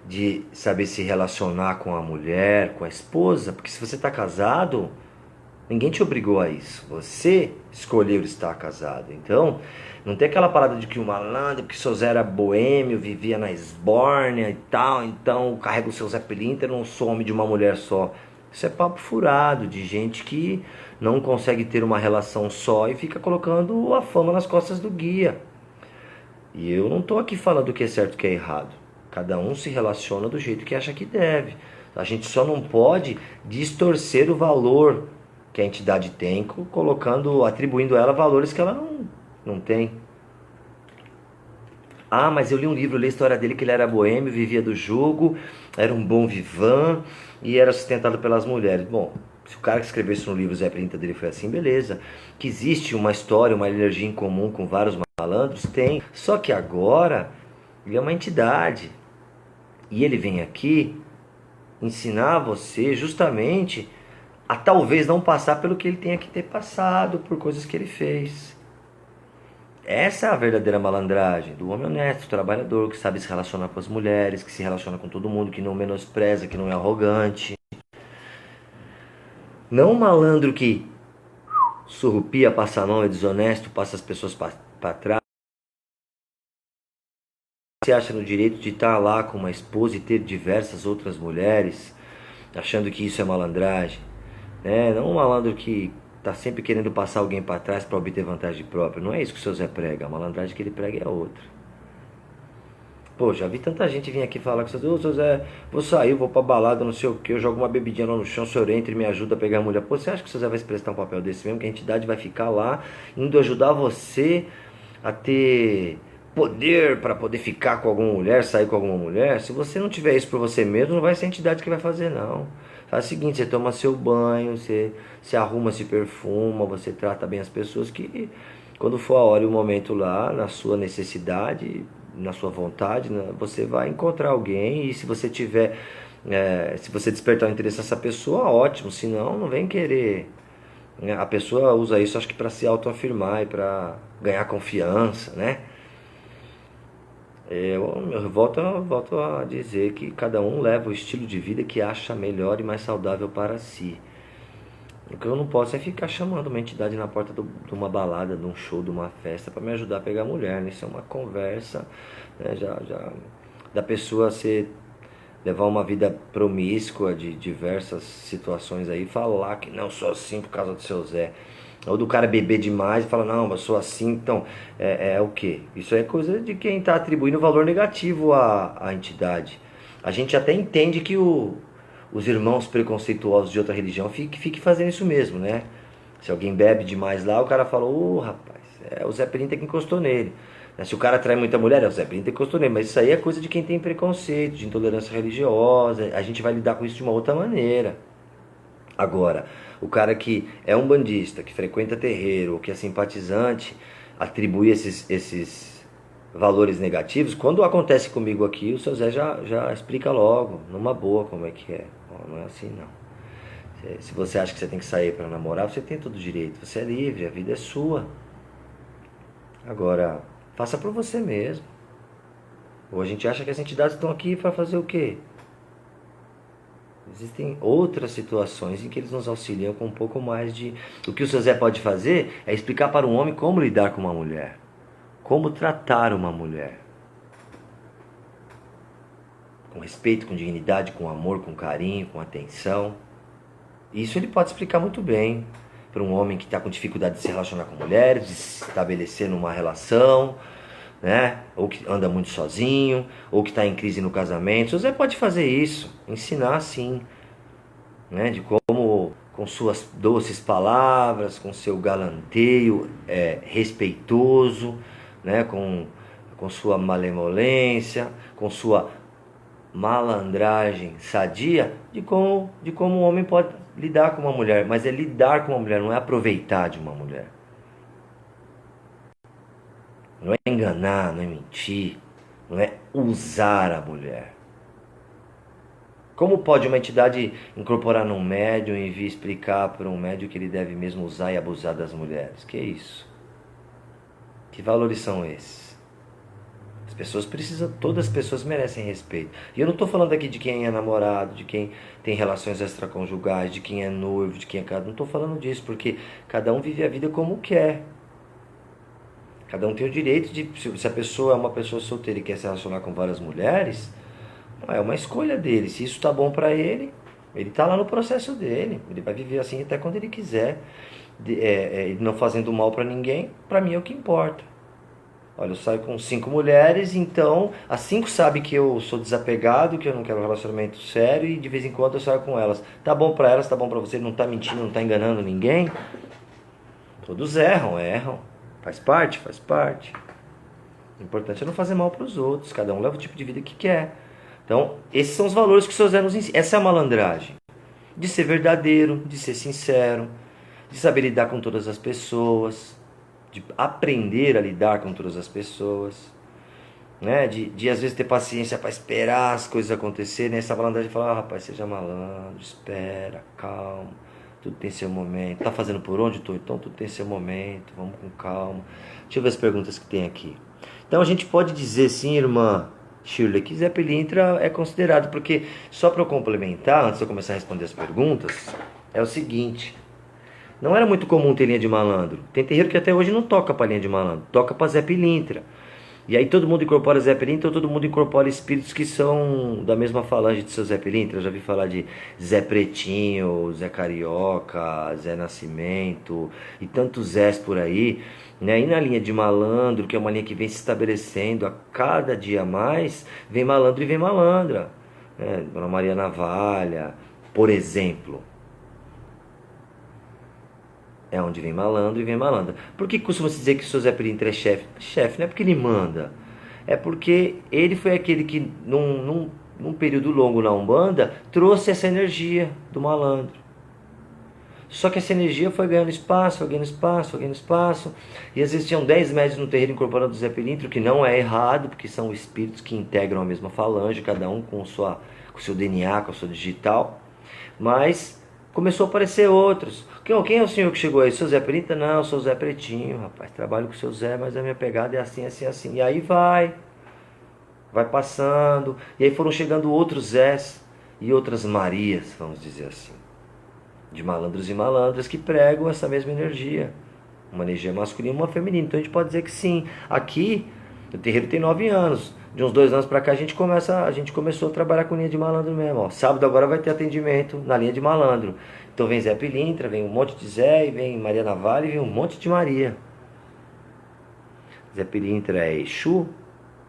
de saber se relacionar com a mulher, com a esposa, porque se você está casado, ninguém te obrigou a isso, você escolheu estar casado. Então, não tem aquela parada de que o malandro, porque o seu Zé era boêmio, vivia na esbórnia e tal, então carrega o seu Zé Pilintra e não some de uma mulher só. Isso é papo furado de gente que não consegue ter uma relação só e fica colocando a fama nas costas do guia. E eu não estou aqui falando o que é certo e o que é errado. Cada um se relaciona do jeito que acha que deve. A gente só não pode distorcer o valor que a entidade tem, atribuindo a ela valores que ela não tem. Ah, mas eu li um livro, li a história dele, que ele era boêmio, vivia do jogo, era um bom vivan e era sustentado pelas mulheres. Bom, se o cara que escreveu isso no livro, Zé Pilintra dele foi assim, beleza. Que existe uma história, uma energia em comum com vários malandros? Tem. Só que agora ele é uma entidade. E ele vem aqui ensinar você justamente a talvez não passar pelo que ele tenha que ter passado, por coisas que ele fez. Essa é a verdadeira malandragem do homem honesto, trabalhador, que sabe se relacionar com as mulheres, que se relaciona com todo mundo, que não menospreza, que não é arrogante. Não um malandro que surrupia, passa a mão, é desonesto, passa as pessoas para trás. Você acha no direito de estar lá com uma esposa e ter diversas outras mulheres, achando que isso é malandragem, né? Não um malandro que está sempre querendo passar alguém para trás para obter vantagem própria. Não é isso que o seu Zé prega. A malandragem que ele prega é outra. Pô, já vi tanta gente vir aqui falar com o seu Zé, vou sair, vou pra balada, não sei o que, eu jogo uma bebidinha lá no chão, o senhor entra e me ajuda a pegar a mulher. Pô, você acha que o seu Zé vai se prestar um papel desse mesmo? Que a entidade vai ficar lá, indo ajudar você a ter poder para poder ficar com alguma mulher, sair com alguma mulher? Se você não tiver isso por você mesmo, não vai ser a entidade que vai fazer, não. Faz o seguinte, você toma seu banho, você se arruma, se perfuma, você trata bem as pessoas que quando for a hora e o momento lá, na sua necessidade, na sua vontade, né, você vai encontrar alguém e se você tiver, se você despertar o interesse nessa pessoa, ótimo, senão não vem querer. Né? A pessoa usa isso acho que para se autoafirmar e para ganhar confiança, né? Eu volto a dizer que cada um leva o estilo de vida que acha melhor e mais saudável para si. O que eu não posso é ficar chamando uma entidade na porta de uma balada, de um show, de uma festa para me ajudar a pegar mulher, né? Isso é uma conversa, né? Da pessoa levar uma vida promíscua de diversas situações aí, falar que não sou assim por causa do seu Zé. Ou do cara beber demais e falar, não, eu sou assim, então é o quê? Isso é coisa de quem está atribuindo valor negativo à entidade. A gente até entende que os irmãos preconceituosos de outra religião fiquem fazendo isso mesmo, né? Se alguém bebe demais lá, o cara fala, ô rapaz, é o Zé Pilintra que encostou nele. Se o cara trai muita mulher, é o Zé Pilintra que encostou nele. Mas isso aí é coisa de quem tem preconceito, de intolerância religiosa. A gente vai lidar com isso de uma outra maneira. Agora, o cara que é um bandista, que frequenta terreiro, ou que é simpatizante, atribui esses valores negativos, quando acontece comigo aqui, o seu Zé já explica logo, numa boa, como é que é. Não é assim, não. Se você acha que você tem que sair para namorar, você tem todo o direito. Você é livre, a vida é sua. Agora, faça por você mesmo. Ou a gente acha que as entidades estão aqui para fazer o quê? Existem outras situações em que eles nos auxiliam com um pouco mais de... O que o seu Zé pode fazer é explicar para um homem como lidar com uma mulher. Como tratar uma mulher. Com respeito, com dignidade, com amor, com carinho, com atenção. Isso ele pode explicar muito bem para um homem que está com dificuldade de se relacionar com mulheres, de se estabelecer numa relação, né? Ou que anda muito sozinho, ou que está em crise no casamento. Você pode fazer isso, ensinar sim, né? De como, com suas doces palavras, com seu galanteio respeitoso, né? Com sua malemolência, com sua malandragem sadia, de como um homem pode lidar com uma mulher. Mas é lidar com uma mulher, não é aproveitar de uma mulher. Não é enganar, não é mentir, não é usar a mulher. Como pode uma entidade incorporar num médium e vir explicar para um médium que ele deve mesmo usar e abusar das mulheres? Que é isso? Que valores são esses? As pessoas precisam, todas as pessoas merecem respeito. E eu não estou falando aqui de quem é namorado, de quem tem relações extraconjugais, de quem é noivo, de quem é casado. Não estou falando disso, porque cada um vive a vida como quer. Cada um tem o direito de... Se a pessoa é uma pessoa solteira e quer se relacionar com várias mulheres, é uma escolha dele. Se isso está bom para ele, ele está lá no processo dele. Ele vai viver assim até quando ele quiser. Não fazendo mal para ninguém, para mim é o que importa. Olha, eu saio com 5 mulheres, então as 5 sabem que eu sou desapegado, que eu não quero um relacionamento sério e de vez em quando eu saio com elas. Tá bom pra elas, tá bom pra você, não tá mentindo, não tá enganando ninguém? Todos erram. Faz parte, faz parte. O importante é não fazer mal pros outros, cada um leva o tipo de vida que quer. Então, esses são os valores que o seu Zé nos ensina. Essa é a malandragem. De ser verdadeiro, de ser sincero, de saber lidar com todas as pessoas, de aprender a lidar com todas as pessoas, né? De às vezes ter paciência para esperar as coisas acontecerem. Essa malandragem fala, rapaz, seja malandro, espera, calma, tudo tem seu momento. Tá fazendo por onde, tô? Então tudo tem seu momento, vamos com calma. Deixa eu ver as perguntas que tem aqui. Então a gente pode dizer sim, irmã Shirley, que Zé Pilintra é considerado, porque só para eu complementar, antes de eu começar a responder as perguntas, é o seguinte... Não era muito comum ter linha de malandro. Tem terreiro que até hoje não toca para linha de malandro, toca para Zé Pilintra. E aí todo mundo incorpora Zé Pilintra, ou todo mundo incorpora espíritos que são da mesma falange de seu Zé Pilintra. Eu já vi falar de Zé Pretinho, Zé Carioca, Zé Nascimento e tantos Zés por aí, né? E na linha de malandro, que é uma linha que vem se estabelecendo a cada dia mais, vem malandro e vem malandra, né? Dona Maria Navalha, por exemplo. É onde vem malandro e vem malandra. Por que costuma-se dizer que o seu Zé Pilintra é chefe? Chefe não é porque ele manda. É porque ele foi aquele que, num período longo na Umbanda, trouxe essa energia do malandro. Só que essa energia foi ganhando espaço, foi ganhando espaço, foi ganhando espaço. E às vezes tinham 10 médios no terreiro incorporando o Zé Pilintra, o que não é errado, porque são espíritos que integram a mesma falange, cada um com o seu DNA, com a sua digital. Mas... começou a aparecer outros. Quem é o senhor que chegou aí? Seu Zé Pilintra? Não, eu sou o Zé Pretinho, rapaz. Trabalho com o seu Zé, mas a minha pegada é assim, assim, assim. E aí vai passando. E aí foram chegando outros Zés e outras Marias, vamos dizer assim. De malandros e malandras que pregam essa mesma energia. Uma energia masculina e uma feminina. Então a gente pode dizer que sim. Aqui, o terreiro tem 9 anos. De uns 2 anos pra cá a gente começou a trabalhar com linha de malandro mesmo. Ó. Sábado agora vai ter atendimento na linha de malandro. Então vem Zé Pilintra, vem um monte de Zé, e vem Maria Navalha e vem um monte de Maria. Zé Pilintra é Exu,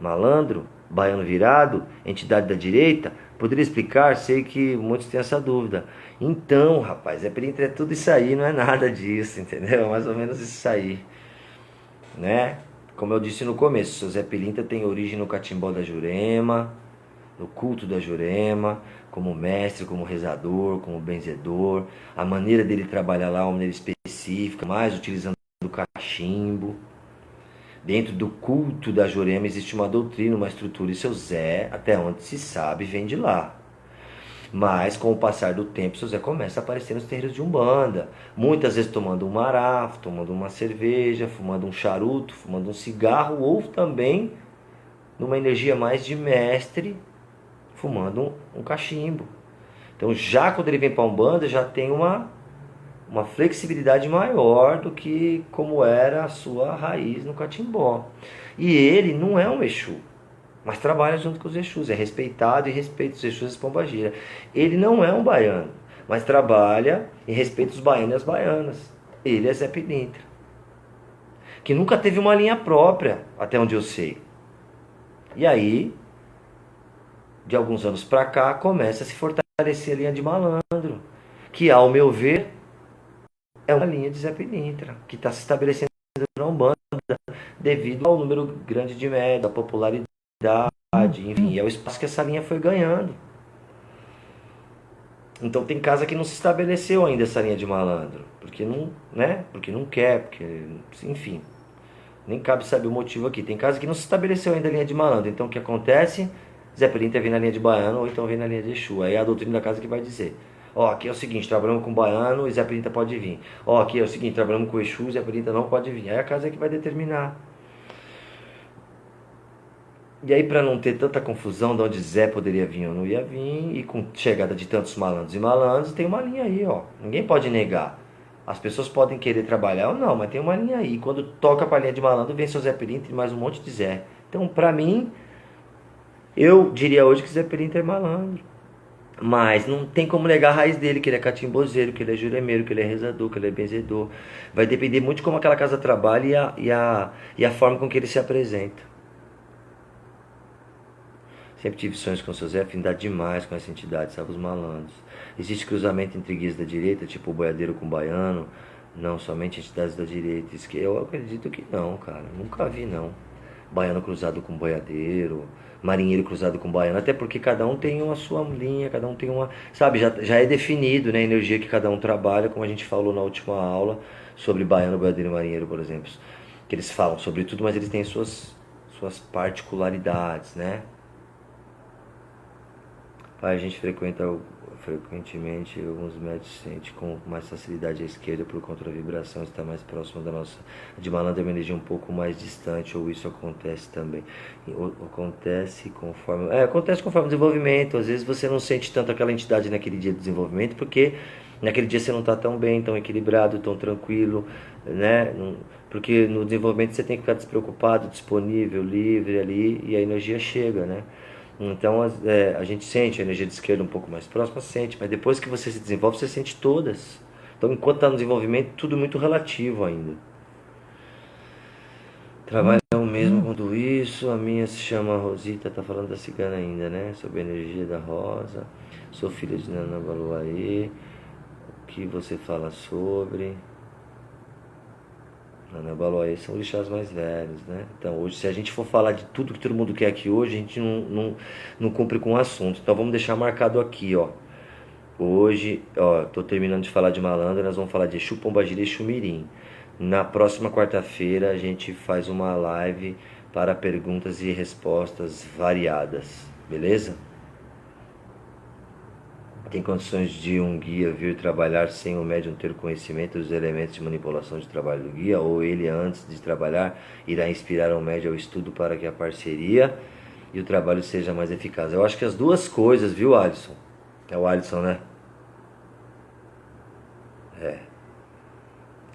malandro, baiano virado, entidade da direita. Poderia explicar? Sei que muitos têm essa dúvida. Então, rapaz, Zé Pilintra é tudo isso aí, não é nada disso, entendeu? É mais ou menos isso aí, né? Como eu disse no começo, o Zé Pilintra tem origem no catimbó da Jurema, no culto da Jurema, como mestre, como rezador, como benzedor. A maneira dele trabalhar lá é uma maneira específica, mais utilizando o cachimbo. Dentro do culto da Jurema existe uma doutrina, uma estrutura, e seu Zé, até onde se sabe, vem de lá. Mas com o passar do tempo, seu Zé começa a aparecer nos terreiros de Umbanda. Muitas vezes tomando um marafo, tomando uma cerveja, fumando um charuto, fumando um cigarro, ou também numa energia mais de mestre, fumando um cachimbo. Então já quando ele vem para a Umbanda, já tem uma flexibilidade maior do que como era a sua raiz no catimbó. E ele não é um Exu, mas trabalha junto com os Exus, é respeitado e respeita os Exus e Pombagira. Ele não é um baiano, mas trabalha e respeita os baianos e as baianas. Ele é Zé Pilintra, que nunca teve uma linha própria, até onde eu sei. E aí, de alguns anos para cá, começa a se fortalecer a linha de Malandro, que ao meu ver é uma linha de Zé Pilintra, que está se estabelecendo na Umbanda devido ao número grande de médios, à popularidade, enfim, é o espaço que essa linha foi ganhando. Então tem casa que não se estabeleceu ainda essa linha de Malandro, porque não, né? Porque não quer, porque, enfim, nem cabe saber o motivo aqui. Tem casa que não se estabeleceu ainda a linha de Malandro. Então o que acontece? Zé Pilintra vem na linha de Baiano ou então vem na linha de Exu. Aí é a doutrina da casa que vai dizer: ó, aqui é o seguinte, trabalhamos com Baiano e Zé Pilintra pode vir. Ó, aqui é o seguinte, trabalhamos com Exu e Zé Pilintra não pode vir. Aí a casa é que vai determinar. E aí, para não ter tanta confusão de onde Zé poderia vir ou não ia vir, e com chegada de tantos malandros e malandros, tem uma linha aí, ó. Ninguém pode negar. As pessoas podem querer trabalhar ou não, mas tem uma linha aí. Quando toca para a linha de malandro, vem seu Zé Pilintra e mais um monte de Zé. Então, para mim, eu diria hoje que Zé Pilintra é malandro. Mas não tem como negar a raiz dele, que ele é catimbozeiro, que ele é juremeiro, que ele é rezador, que ele é benzedor. Vai depender muito de como aquela casa trabalha e a forma com que ele se apresenta. Sempre tive sonhos com o seu Zé, afinidade demais com essa entidade, sabe, os malandros. Existe cruzamento entre guias da direita, tipo o boiadeiro com o baiano, não somente entidades da direita. Isso que eu acredito que não, cara, nunca vi não. Baiano cruzado com boiadeiro, marinheiro cruzado com baiano, até porque cada um tem uma sua linha, cada um tem uma, sabe, já é definido, né, a energia que cada um trabalha, como a gente falou na última aula sobre baiano, boiadeiro e marinheiro, por exemplo, que eles falam sobre tudo, mas eles têm suas particularidades, né? A gente frequentemente alguns médicos sente com mais facilidade a esquerda por conta da vibração está mais próxima da nossa. De malandro é uma energia um pouco mais distante, ou isso acontece também. Acontece conforme o desenvolvimento. Às vezes você não sente tanto aquela entidade naquele dia de desenvolvimento, porque naquele dia você não está tão bem, tão equilibrado, tão tranquilo, né? Porque no desenvolvimento você tem que ficar despreocupado, disponível, livre ali, e a energia chega, né? Então a gente sente a energia de esquerda um pouco mais próxima, sente, mas depois que você se desenvolve, você sente todas. Então enquanto está no desenvolvimento, tudo muito relativo ainda. Trabalham mesmo com tudo isso. A minha se chama Rosita, tá falando da cigana ainda, né? Sobre a energia da rosa. Sou filha de Nana Baluaê. O que você fala sobre? Nana Baluaê são orixás mais velhos, né? Então hoje, se a gente for falar de tudo que todo mundo quer aqui hoje, a gente não cumpre com o assunto. Então vamos deixar marcado aqui, ó. Hoje, ó, tô terminando de falar de malandro, nós vamos falar de Exu, Pombagira e Exu Mirim. Na próxima quarta-feira a gente faz uma live para perguntas e respostas variadas, beleza? Tem condições de um guia vir trabalhar sem o médium ter conhecimento dos elementos de manipulação de trabalho do guia, ou ele, antes de trabalhar, irá inspirar o médium ao estudo para que a parceria e o trabalho seja mais eficaz? Eu acho que as duas coisas, viu, Alisson? É o Alisson, né?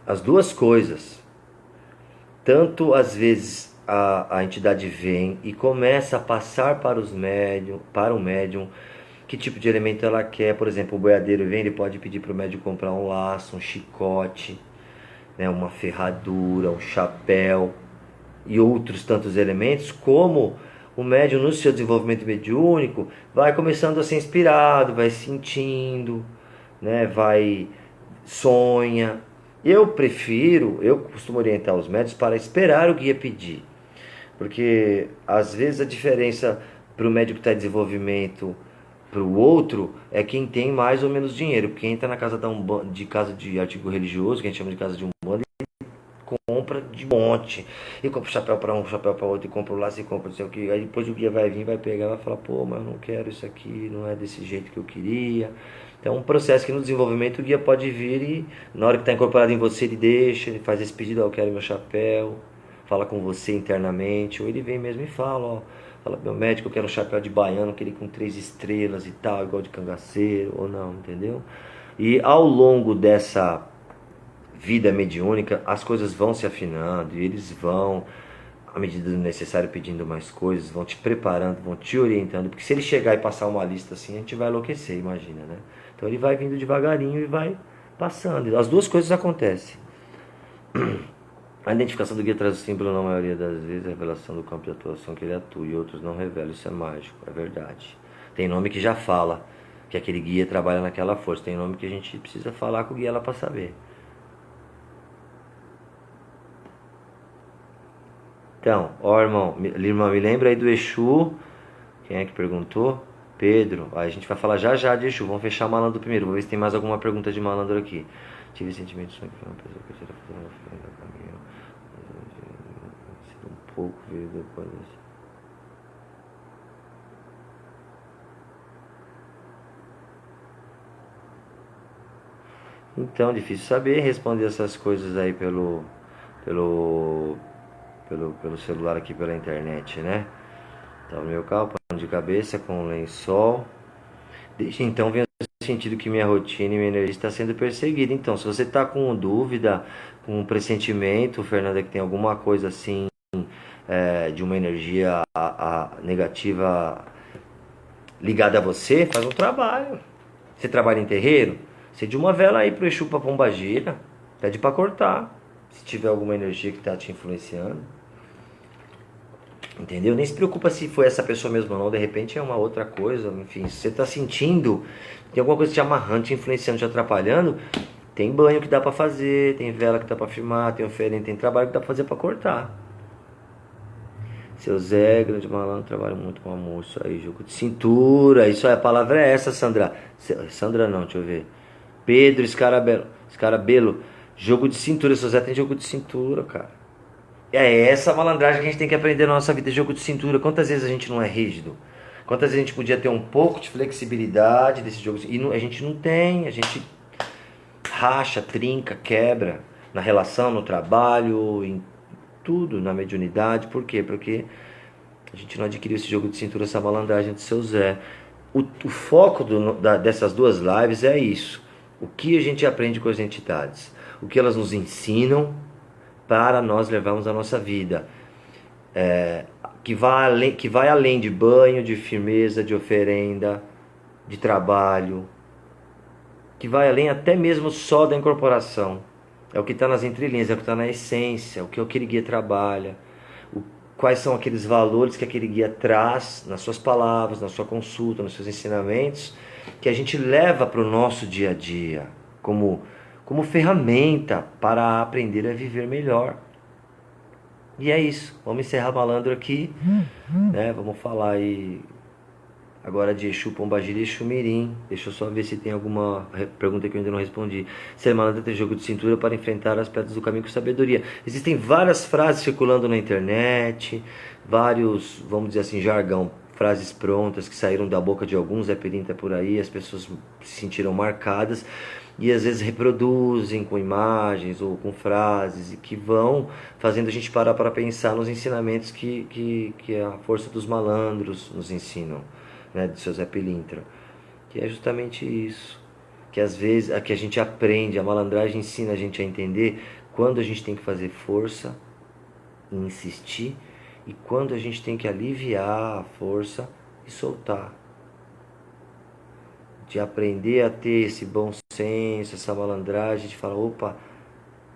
As duas coisas. Tanto às vezes a entidade vem e começa a passar para o médium, que tipo de elemento ela quer. Por exemplo, o boiadeiro vem, ele pode pedir para o médium comprar um laço, um chicote, né, uma ferradura, um chapéu e outros tantos elementos, como o médium no seu desenvolvimento mediúnico vai começando a ser inspirado, vai sentindo, né, sonha. Eu costumo orientar os médios para esperar o guia pedir, porque às vezes a diferença para o médico que está em desenvolvimento para o outro é quem tem mais ou menos dinheiro. Porque quem está na casa de casa de artigo religioso, que a gente chama de casa de umbanda, compra de monte. E compra chapéu para um, chapéu para outro, e compra lá, e compra não sei o que. Aí depois o guia vai vir, vai pegar, vai falar, pô, mas eu não quero isso aqui, não é desse jeito que eu queria. Então é um processo que no desenvolvimento o guia pode vir e na hora que está incorporado em você ele deixa, ele faz esse pedido, ó, eu quero meu chapéu, fala com você internamente, ou ele vem mesmo e fala, ó, fala, meu médico, eu quero um chapéu de baiano, aquele com 3 estrelas e tal, igual de cangaceiro, ou não, entendeu? E ao longo dessa vida mediúnica, as coisas vão se afinando e eles vão, à medida do necessário, pedindo mais coisas, vão te preparando, vão te orientando, porque se ele chegar e passar uma lista assim, a gente vai enlouquecer, imagina, né? Então ele vai vindo devagarinho e vai passando. As duas coisas acontecem. A identificação do guia traz o símbolo, na maioria das vezes, a revelação do campo de atuação que ele atua, e outros não revelam, isso é mágico, é verdade. Tem nome que já fala que aquele guia trabalha naquela força, tem nome que a gente precisa falar com o guia lá para saber. Então, ó irmão, me lembra aí do Exu. Quem é que perguntou? Pedro. Aí a gente vai falar já já de Exu. Vamos fechar o malandro primeiro. Vou ver se tem mais alguma pergunta de malandro aqui. Tive sentimento de sonho que foi uma pessoa que eu tinha fazendo uma oferenda no caminho. Um pouco veio depois. Então, difícil saber responder essas coisas aí pelo celular aqui, pela internet, né? Tá no meu carro, pano de cabeça com lençol. Desde então venho sentindo que minha rotina e minha energia está sendo perseguida. Então, se você está com dúvida, com um pressentimento, Fernanda, que tem alguma coisa assim, de uma energia negativa ligada a você, faz um trabalho. Você trabalha em terreiro? Acende uma vela aí pro Exu, pra Pombagira, pede para cortar, se tiver alguma energia que está te influenciando. Entendeu? Nem se preocupa se foi essa pessoa mesmo ou não, de repente é uma outra coisa, enfim, se você está sentindo, tem alguma coisa te amarrando, te influenciando, te atrapalhando, tem banho que dá para fazer, tem vela que dá para firmar, tem oferenda, tem trabalho que dá para fazer para cortar. Seu Zé, grande malandro, trabalha muito com amor, isso aí, jogo de cintura, isso aí, a palavra é essa, Sandra. Sandra não, deixa eu ver. Pedro, Escarabelo, jogo de cintura, seu Zé tem jogo de cintura, cara. É essa malandragem que a gente tem que aprender na nossa vida, jogo de cintura. Quantas vezes a gente não é rígido? Quantas vezes a gente podia ter um pouco de flexibilidade desse jogo? E a gente não tem, a gente racha, trinca, quebra na relação, no trabalho, em tudo, na mediunidade. Por quê? Porque a gente não adquiriu esse jogo de cintura, essa malandragem do seu Zé. O foco dessas duas lives é isso. O que a gente aprende com as entidades? O que elas nos ensinam para nós levarmos a nossa vida, que vai além de banho, de firmeza, de oferenda, de trabalho, que vai além até mesmo só da incorporação. É o que está nas entrelinhas, é o que está na essência, o que aquele guia trabalha, quais são aqueles valores que aquele guia traz nas suas palavras, na sua consulta, nos seus ensinamentos, que a gente leva para o nosso dia a dia, como ferramenta para aprender a viver melhor. E é isso, vamos encerrar malandro aqui, né? Vamos falar aí agora de Exu, Pombagira e Exu Mirim. Deixa eu só ver se tem alguma pergunta que eu ainda não respondi. Ser malandro tem jogo de cintura para enfrentar as pedras do caminho com sabedoria. Existem várias frases circulando na internet, vários, vamos dizer assim, jargão, frases prontas que saíram da boca de alguns, Zé Perim tá por aí, as pessoas se sentiram marcadas e às vezes reproduzem com imagens ou com frases e que vão fazendo a gente parar para pensar nos ensinamentos que a força dos malandros nos ensinam, né, do seu Zé Pilintra, que é justamente isso, que às vezes que a gente aprende, a malandragem ensina a gente a entender quando a gente tem que fazer força e insistir e quando a gente tem que aliviar a força e soltar. De aprender a ter esse bom senso, essa malandragem, de falar, opa,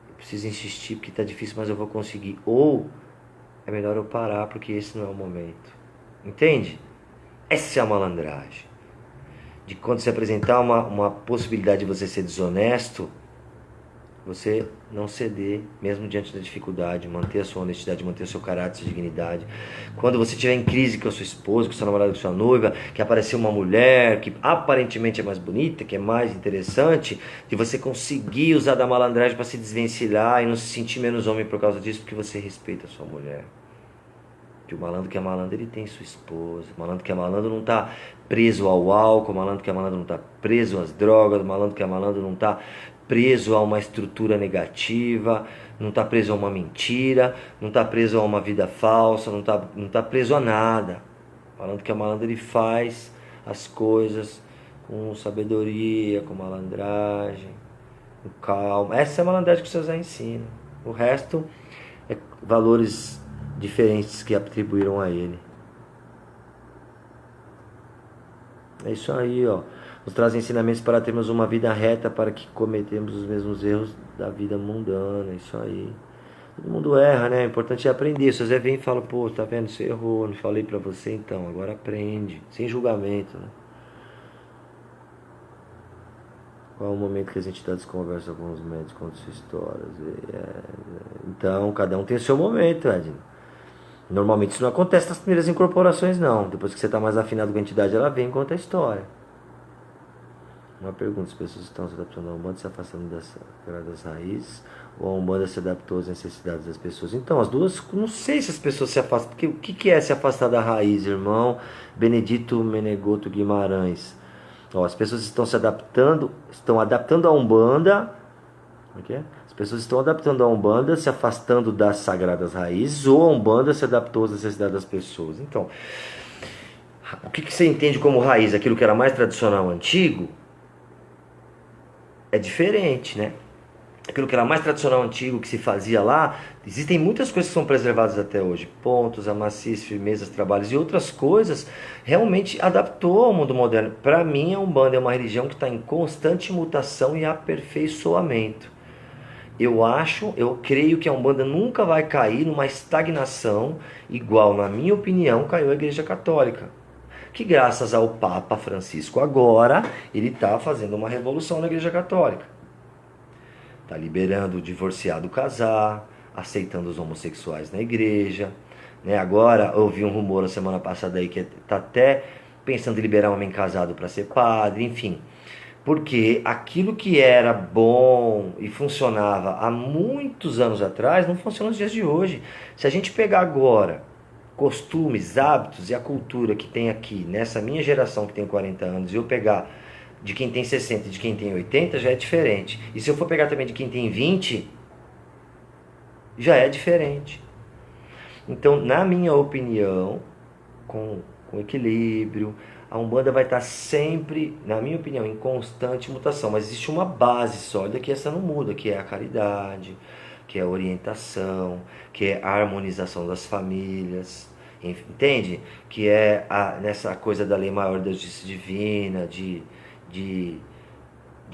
eu preciso insistir porque está difícil, mas eu vou conseguir. Ou é melhor eu parar porque esse não é o momento. Entende? Essa é a malandragem. De quando se apresentar uma possibilidade de você ser desonesto, Você não ceder, mesmo diante da dificuldade, manter a sua honestidade, manter o seu caráter, sua dignidade. Quando você estiver em crise com a sua esposa, com a sua namorada, com a sua noiva, que apareceu uma mulher que aparentemente é mais bonita, que é mais interessante, de você conseguir usar da malandragem para se desvencilhar e não se sentir menos homem por causa disso, porque você respeita a sua mulher. Que o malandro que é malandro, ele tem sua esposa. O malandro que é malandro não está preso ao álcool, o malandro que é malandro não está preso às drogas, o malandro que é malandro não está preso a uma estrutura negativa, não está preso a uma mentira, não está preso a uma vida falsa, não tá preso a nada. O malandro que é malandro, ele faz as coisas com sabedoria, com malandragem, com calma. Essa é a malandragem que o César ensina. O resto é valores diferentes que atribuíram a ele. É isso aí, ó. Nos traz ensinamentos para termos uma vida reta, para que cometemos os mesmos erros da vida mundana. É isso aí. Todo mundo erra, né? O importante é aprender. Se você vem e fala, pô, tá vendo? Você errou, não falei pra você, então agora aprende. Sem julgamento, né? Qual é o momento que a gente desconversa com os médicos, conta suas histórias? Então, cada um tem o seu momento, Edna. Normalmente isso não acontece nas primeiras incorporações, não. Depois que você está mais afinado com a entidade, ela vem e conta a história. Uma pergunta: as pessoas estão se adaptando a Umbanda, se afastando das raízes, ou a Umbanda se adaptou às necessidades das pessoas? Então, as duas, não sei se as pessoas se afastam, porque o que é se afastar da raiz, irmão Benedito Menegoto Guimarães? Ó, as pessoas estão se adaptando, estão adaptando a Umbanda. Okay? As pessoas estão adaptando a Umbanda, se afastando das sagradas raízes, ou a Umbanda se adaptou às necessidades das pessoas. Então, o que você entende como raiz? Aquilo que era mais tradicional, antigo, é diferente, né? Aquilo que era mais tradicional, antigo, que se fazia lá, existem muitas coisas que são preservadas até hoje. Pontos, amacias, firmezas, trabalhos e outras coisas, realmente adaptou ao mundo moderno. Para mim, a Umbanda é uma religião que está em constante mutação e aperfeiçoamento. Eu creio que a Umbanda nunca vai cair numa estagnação igual, na minha opinião, caiu a Igreja Católica. Que graças ao Papa Francisco agora, ele está fazendo uma revolução na Igreja Católica. Está liberando o divorciado casar, aceitando os homossexuais na igreja. Né? Agora, eu ouvi um rumor na semana passada aí que está até pensando em liberar um homem casado para ser padre, enfim. Porque aquilo que era bom e funcionava há muitos anos atrás, não funciona nos dias de hoje. Se a gente pegar agora costumes, hábitos e a cultura que tem aqui, nessa minha geração que tem 40 anos, e eu pegar de quem tem 60 e de quem tem 80, já é diferente. E se eu for pegar também de quem tem 20, já é diferente. Então, na minha opinião, com equilíbrio, a Umbanda vai estar sempre, na minha opinião, em constante mutação. Mas existe uma base sólida que essa não muda, que é a caridade, que é a orientação, que é a harmonização das famílias, entende? Que é nessa coisa da lei maior da justiça divina, de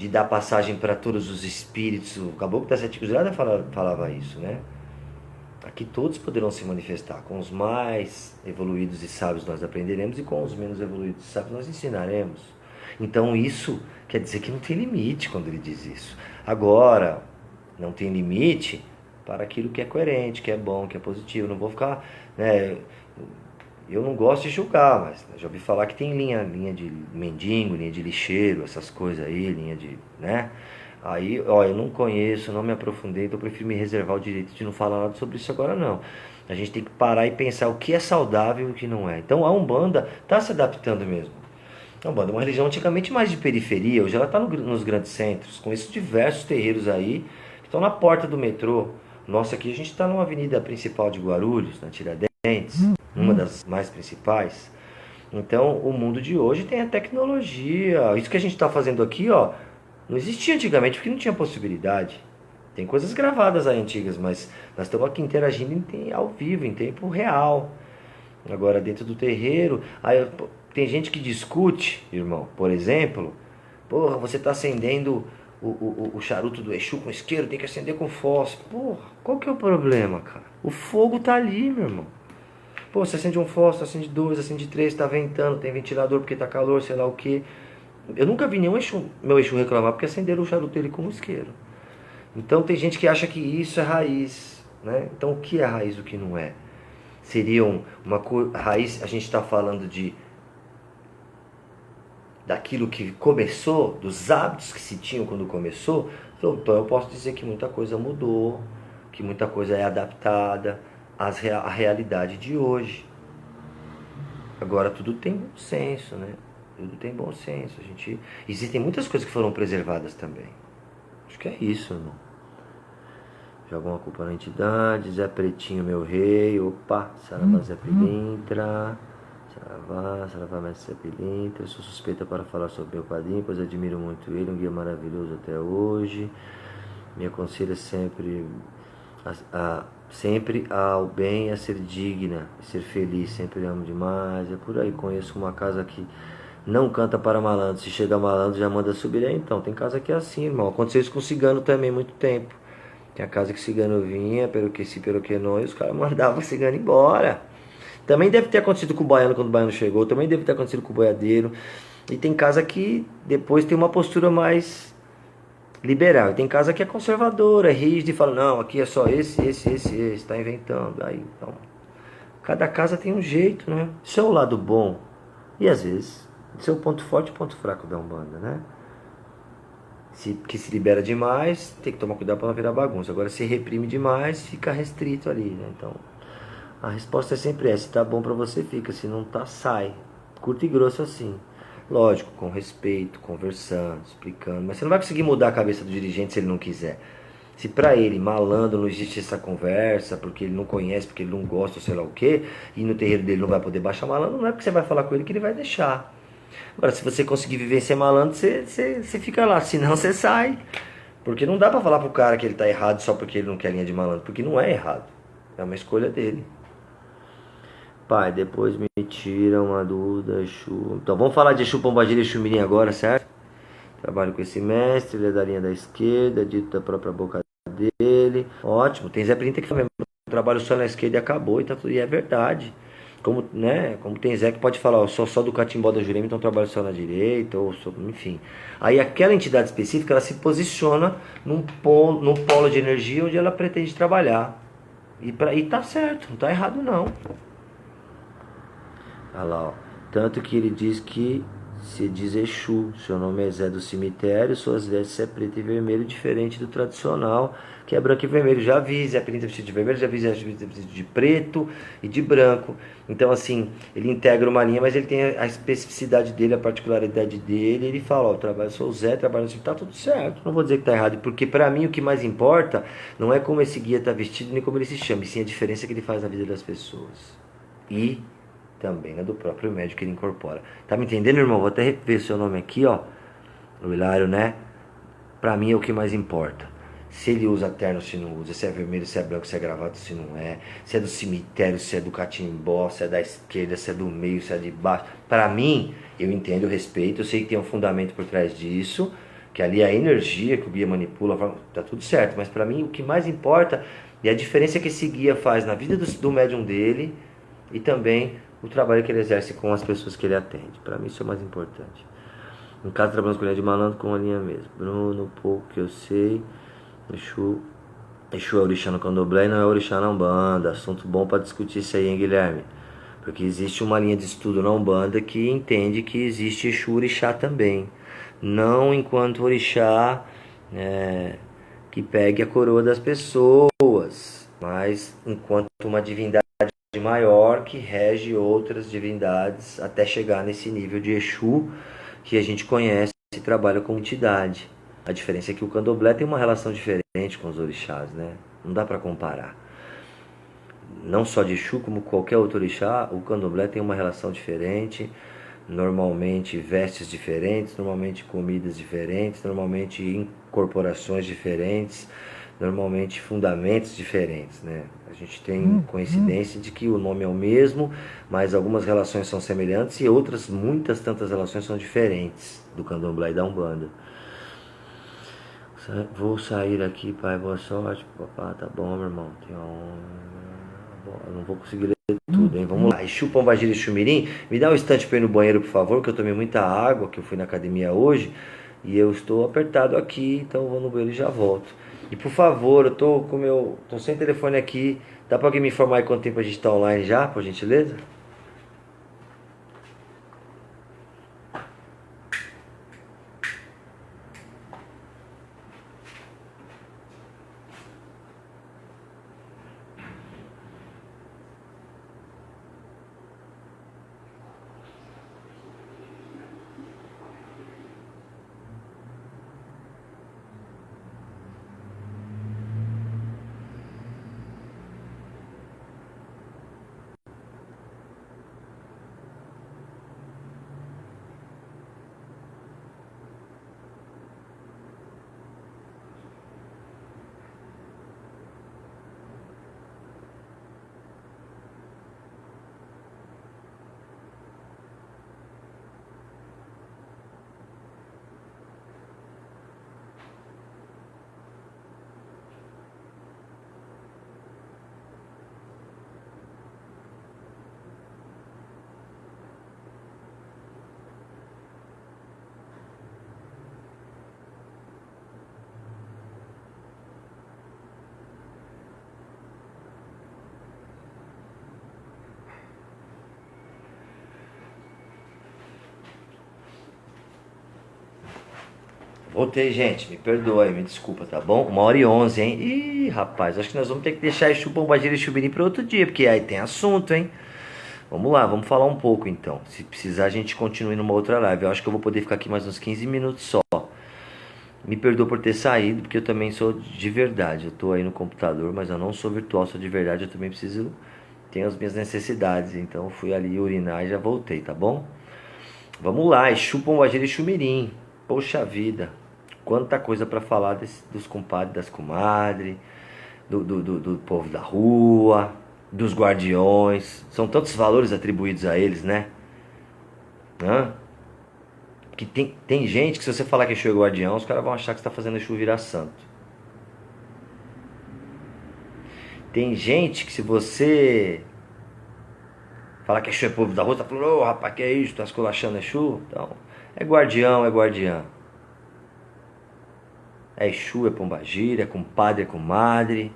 dar passagem para todos os espíritos. O Caboclo das Sete Cruzadas falava isso, né? Aqui todos poderão se manifestar. Com os mais evoluídos e sábios nós aprenderemos, e com os menos evoluídos e sábios nós ensinaremos. Então isso quer dizer que não tem limite quando ele diz isso. Agora, não tem limite para aquilo que é coerente, que é bom, que é positivo. Não vou ficar, né, eu não gosto de julgar, mas já ouvi falar que tem linha de mendigo, linha de lixeiro, essas coisas aí, linha de, né? Aí, ó, eu não conheço, não me aprofundei, então eu prefiro me reservar o direito de não falar nada sobre isso agora, não. A gente tem que parar e pensar o que é saudável e o que não é. Então a Umbanda está se adaptando mesmo. A Umbanda é uma religião antigamente mais de periferia, hoje ela está nos grandes centros, com esses diversos terreiros aí, que estão na porta do metrô. Nossa, aqui a gente está numa avenida principal de Guarulhos, na Tiradentes, uma das mais principais. Então o mundo de hoje tem a tecnologia, isso que a gente está fazendo aqui, ó, não existia antigamente porque não tinha possibilidade. Tem coisas gravadas aí antigas, mas nós estamos aqui interagindo ao vivo, em tempo real. Agora dentro do terreiro, aí, tem gente que discute, irmão, por exemplo, porra, você está acendendo o charuto do Exu com isqueiro, tem que acender com fósforo. Porra, qual que é o problema, cara? O fogo tá ali, meu irmão. Pô, você acende um fósforo, acende dois, acende três, tá ventando, tem ventilador porque tá calor, sei lá o que. Eu nunca vi nenhum meu Exu reclamar porque acenderam o charuto dele com isqueiro. Então tem gente que acha que isso é raiz, né? Então o que é raiz e o que não é? Seriam raiz, a gente está falando daquilo que começou, dos hábitos que se tinham quando começou. Então eu posso dizer que muita coisa mudou, que muita coisa é adaptada à realidade de hoje. Agora tudo tem bom senso, né? Tudo tem bom senso. Existem muitas coisas que foram preservadas também. Acho que é isso, irmão. Joga uma culpa na entidade. Zé Pretinho, meu rei. Opa, Saravá Zé Pilintra. Saravá Mestre Zé Pilintra. Sou suspeita para falar sobre meu padrinho, pois admiro muito ele. Um guia maravilhoso até hoje. Me aconselha sempre sempre ao bem, a ser digna, a ser feliz. Sempre amo demais. É por aí. Conheço uma casa que não canta para malandro. Se chega malandro, já manda subir. Então, tem casa que é assim, irmão. Aconteceu isso com cigano também, muito tempo. Tem a casa que o cigano vinha, pelo que se, pelo que não, e os caras mandavam o cigano embora. Também deve ter acontecido com o baiano quando o baiano chegou, também deve ter acontecido com o boiadeiro. E tem casa que depois tem uma postura mais liberal. E tem casa que é conservadora, é rígida e fala, não, aqui é só esse, tá inventando. Aí, então, cada casa tem um jeito, né? Isso é o lado bom. E às vezes, isso é o ponto forte e o ponto fraco da Umbanda, né? Que se libera demais, tem que tomar cuidado para não virar bagunça. Agora, se reprime demais, fica restrito ali, né? Então, a resposta é sempre essa. Se tá bom para você, fica. Se não tá, sai. Curto e grosso assim. Lógico, com respeito, conversando, explicando. Mas você não vai conseguir mudar a cabeça do dirigente se ele não quiser. Se para ele, malandro, não existe essa conversa, porque ele não conhece, porque ele não gosta, ou sei lá o quê, e no terreiro dele não vai poder baixar malandro, não é porque você vai falar com ele que ele vai deixar. Agora, se você conseguir viver sem malandro, você fica lá. Senão, você sai. Porque não dá pra falar pro cara que ele tá errado só porque ele não quer linha de malandro. Porque não é errado. É uma escolha dele. Pai, depois me tiram a dúvida, Exu. Então, vamos falar de Exu Pombagira e Exu Mirim agora, certo? Trabalho com esse mestre, ele é da linha da esquerda, dito da própria boca dele. Ótimo, tem Zé Printa que também trabalho só na esquerda e acabou, e é verdade. Como, né, como tem Zé que pode falar, eu sou só do Catimbó da Jurema, então trabalho só na direita, ou sou, enfim. Aí aquela entidade específica, ela se posiciona num polo de energia onde ela pretende trabalhar. E tá certo, não tá errado não. Olha lá, ó. Tanto que ele diz que se diz Exu, seu nome é Zé do Cemitério, suas vestes é preto e vermelho, diferente do tradicional, que é branco e vermelho. Já vi Zé Preto vestido de vermelho, já vi Zé vestido de preto e de branco. Então, assim, ele integra uma linha, mas ele tem a especificidade dele, a particularidade dele. Ele fala, ó, eu trabalho, sou o Zé, trabalho assim, tá tudo certo. Não vou dizer que tá errado, porque pra mim o que mais importa não é como esse guia tá vestido, nem como ele se chama, e sim a diferença que ele faz na vida das pessoas. E também, né, do próprio médico que ele incorpora. Tá me entendendo, irmão? Vou até rever seu nome aqui, ó. O Hilário, né? Pra mim é o que mais importa. Se ele usa terno, se não usa, se é vermelho, se é branco, se é gravata, se não é, se é do cemitério, se é do catimbó, se é da esquerda, se é do meio, se é de baixo. Pra mim, eu entendo, eu respeito, eu sei que tem um fundamento por trás disso, que ali é a energia que o guia manipula, tá tudo certo. Mas pra mim o que mais importa é a diferença que esse guia faz na vida do médium dele e também o trabalho que ele exerce com as pessoas que ele atende. Para mim isso é o mais importante. No caso, trabalhamos com linha de malandro, com a linha mesmo. Bruno, pouco que eu sei. Exu é orixá no candomblé e não é orixá na Umbanda. Assunto bom para discutir isso aí, hein, Guilherme? Porque existe uma linha de estudo na Umbanda que entende que existe Exu orixá também. Não enquanto orixá que pegue a coroa das pessoas, mas enquanto uma divindade maior que rege outras divindades até chegar nesse nível de Exu que a gente conhece e trabalha com entidade. A diferença é que o candomblé tem uma relação diferente com os orixás, né? Não dá para comparar. Não só de Exu, como qualquer outro orixá, o candomblé tem uma relação diferente, normalmente vestes diferentes, normalmente comidas diferentes, normalmente incorporações diferentes, normalmente fundamentos diferentes, né? A gente tem coincidência de que o nome é o mesmo, mas algumas relações são semelhantes e outras, muitas tantas relações são diferentes do candomblé e da Umbanda. Vou sair aqui, pai, boa sorte, papá, tá bom, meu irmão, eu não vou conseguir ler tudo, hein? Vamos lá. Exu Pombagira e Exu Mirim, me dá um instante para ir no banheiro, por favor, que eu tomei muita água, que eu fui na academia hoje, e eu estou apertado aqui, então eu vou no banheiro e já volto. E por favor, eu tô com meu. Tô sem telefone aqui. Dá pra alguém me informar aí quanto tempo a gente tá online já, por gentileza? Voltei, gente. Me perdoa aí, me desculpa, tá bom? 1h11, hein? Ih, rapaz, acho que nós vamos ter que deixar Exu, Pombagira e Exu Mirim para outro dia, porque aí tem assunto, hein? Vamos lá, vamos falar um pouco então. Se precisar, a gente continue numa outra live. Eu acho que eu vou poder ficar aqui mais uns 15 minutos só. Me perdoa por ter saído, porque eu também sou de verdade. Eu tô aí no computador, mas eu não sou virtual, sou de verdade. Eu também preciso, tenho as minhas necessidades. Então eu fui ali urinar e já voltei, tá bom? Vamos lá, Exu, Pombagira e Exu Mirim. Poxa vida, quanta coisa pra falar dos compadres, das comadres, do povo da rua, dos guardiões. São tantos valores atribuídos a eles, né? Hã? Que tem gente que se você falar que Exu é guardião, os caras vão achar que você está fazendo Exu virar santo. Tem gente que se você falar que Exu é povo da rua, tá falando, ô rapaz, que é isso? Tá esculachando Exu? Então, é guardião, é guardiã. É Exu, é pombagira, é compadre, é comadre.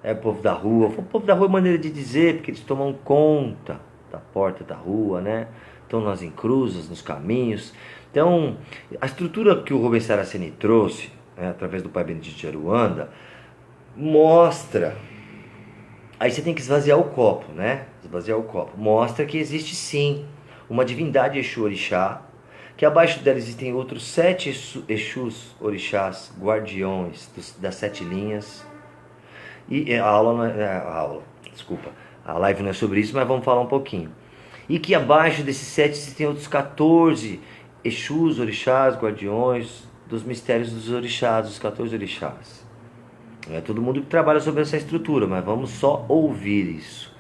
É povo da rua. O povo da rua é maneira de dizer, porque eles tomam conta da porta da rua, né? Estão nas encruzas, nos caminhos. Então, a estrutura que o Rubens Saraceni trouxe, né, através do Pai Benedito de Aruanda, mostra. Aí você tem que esvaziar o copo, né? Esvaziar o copo. Mostra que existe sim uma divindade Exu Orixá, que abaixo dela existem outros 7 Exus Orixás, guardiões das 7 linhas. E a aula não é, desculpa, a live não é sobre isso, mas vamos falar um pouquinho. E que abaixo desses 7 existem outros 14 Exus, orixás, guardiões, dos mistérios dos orixás, dos 14 orixás. Não é todo mundo que trabalha sobre essa estrutura, mas vamos só ouvir isso.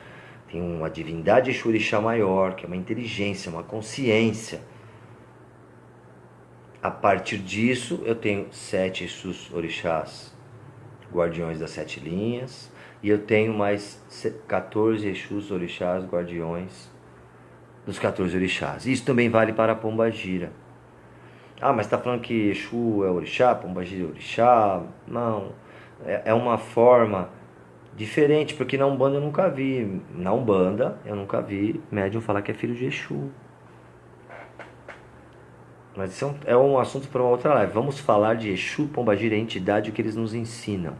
Tem uma divindade Exu Orixá maior, que é uma inteligência, uma consciência. A partir disso, eu tenho 7 Exus Orixás, guardiões das 7 linhas, e eu tenho mais 14 Exus Orixás, guardiões dos 14 orixás. Isso também vale para a Pombagira. Ah, mas está falando que Exu é orixá, Pombagira é orixá? Não, é uma forma diferente, porque na Umbanda eu nunca vi. Na Umbanda eu nunca vi médium falar que é filho de Exu. Mas isso é um assunto para uma outra live. Vamos falar de Exu, Pombagira e a entidade, o que eles nos ensinam.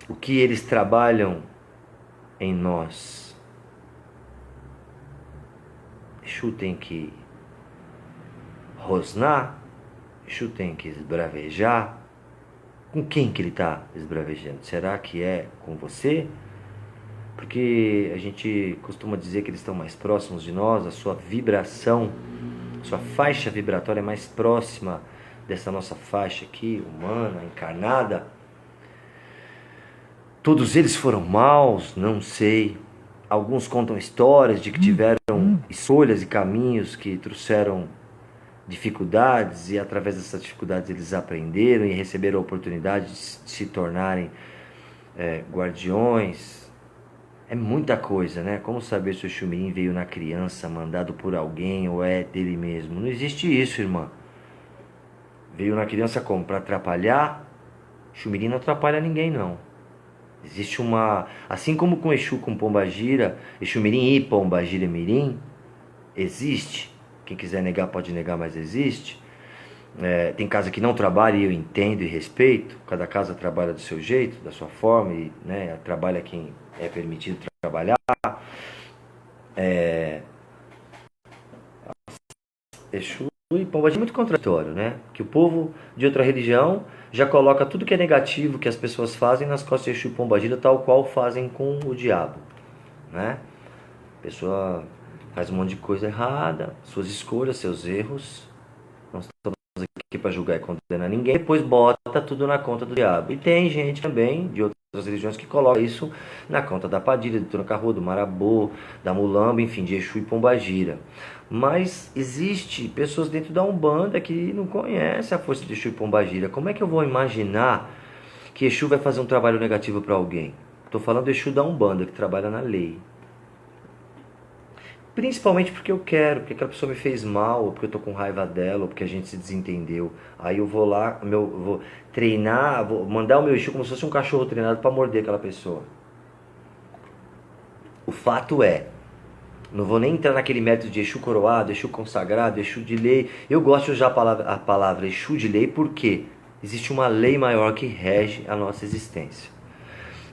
O que eles trabalham em nós. Exu tem que rosnar, Exu tem que esbravejar. Com quem que ele está esbravejando? Será que é com você? Porque a gente costuma dizer que eles estão mais próximos de nós, a sua vibração, sua faixa vibratória é mais próxima dessa nossa faixa aqui, humana, encarnada. Todos eles foram maus? Não sei. Alguns contam histórias de que tiveram escolhas e caminhos que trouxeram dificuldades, e através dessas dificuldades eles aprenderam e receberam a oportunidade de se tornarem guardiões. É muita coisa, né? Como saber se o Exu Mirim veio na criança, mandado por alguém, ou é dele mesmo? Não existe isso, irmã. Veio na criança como? Para atrapalhar? Exu Mirim não atrapalha ninguém, não. Existe uma... Assim como com Exu com Pombagira, Exu Mirim e Pombagira Mirim, existe. Quem quiser negar pode negar, mas existe. Tem casa que não trabalha e eu entendo e respeito. Cada casa trabalha do seu jeito, da sua forma, e né, trabalha quem é permitido trabalhar. Exu e Pombagira é muito contraditório, né? Que o povo de outra religião já coloca tudo que é negativo que as pessoas fazem nas costas de Exu e Pombagira, tal qual fazem com o diabo, né? A pessoa faz um monte de coisa errada, suas escolhas, seus erros. Não estamos aqui para julgar e condenar ninguém. Depois bota tudo na conta do diabo. E tem gente também de outras religiões que coloca isso na conta da Padilha, do Tranca-Rua, do Marabô, da Mulamba, enfim, de Exu e Pombagira. Mas existe pessoas dentro da Umbanda que não conhecem a força de Exu e Pombagira. Como é que eu vou imaginar que Exu vai fazer um trabalho negativo para alguém? Estou falando do Exu da Umbanda, que trabalha na lei. Principalmente porque eu quero, porque aquela pessoa me fez mal, ou porque eu tô com raiva dela, ou porque a gente se desentendeu. Aí eu vou lá, vou treinar, vou mandar o meu Exu como se fosse um cachorro treinado para morder aquela pessoa. O fato é, não vou nem entrar naquele método de Exu coroado, Exu consagrado, Exu de lei. Eu gosto de usar a palavra Exu de lei porque existe uma lei maior que rege a nossa existência.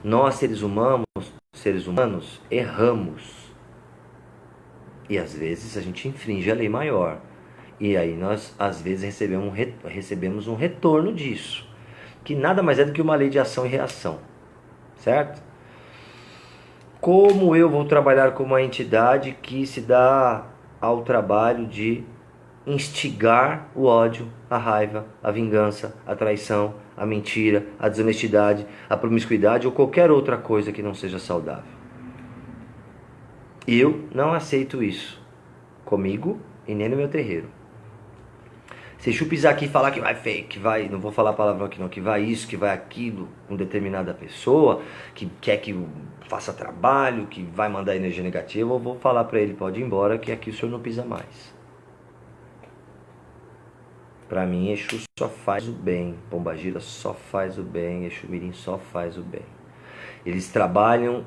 Nós, seres humanos, erramos. E às vezes a gente infringe a lei maior. E aí nós às vezes recebemos um retorno disso. Que nada mais é do que uma lei de ação e reação. Certo? Como eu vou trabalhar com uma entidade que se dá ao trabalho de instigar o ódio, a raiva, a vingança, a traição, a mentira, a desonestidade, a promiscuidade ou qualquer outra coisa que não seja saudável? Eu não aceito isso comigo e nem no meu terreiro. Se Exu pisar aqui e falar que vai fake, que vai, não vou falar a palavra aqui não, que vai isso, que vai aquilo com determinada pessoa, que quer que eu faça trabalho, que vai mandar energia negativa, eu vou falar para ele, pode ir embora, que aqui o senhor não pisa mais. Para mim, Exu só faz o bem, Pombagira só faz o bem, Exu Mirim só faz o bem. Eles trabalham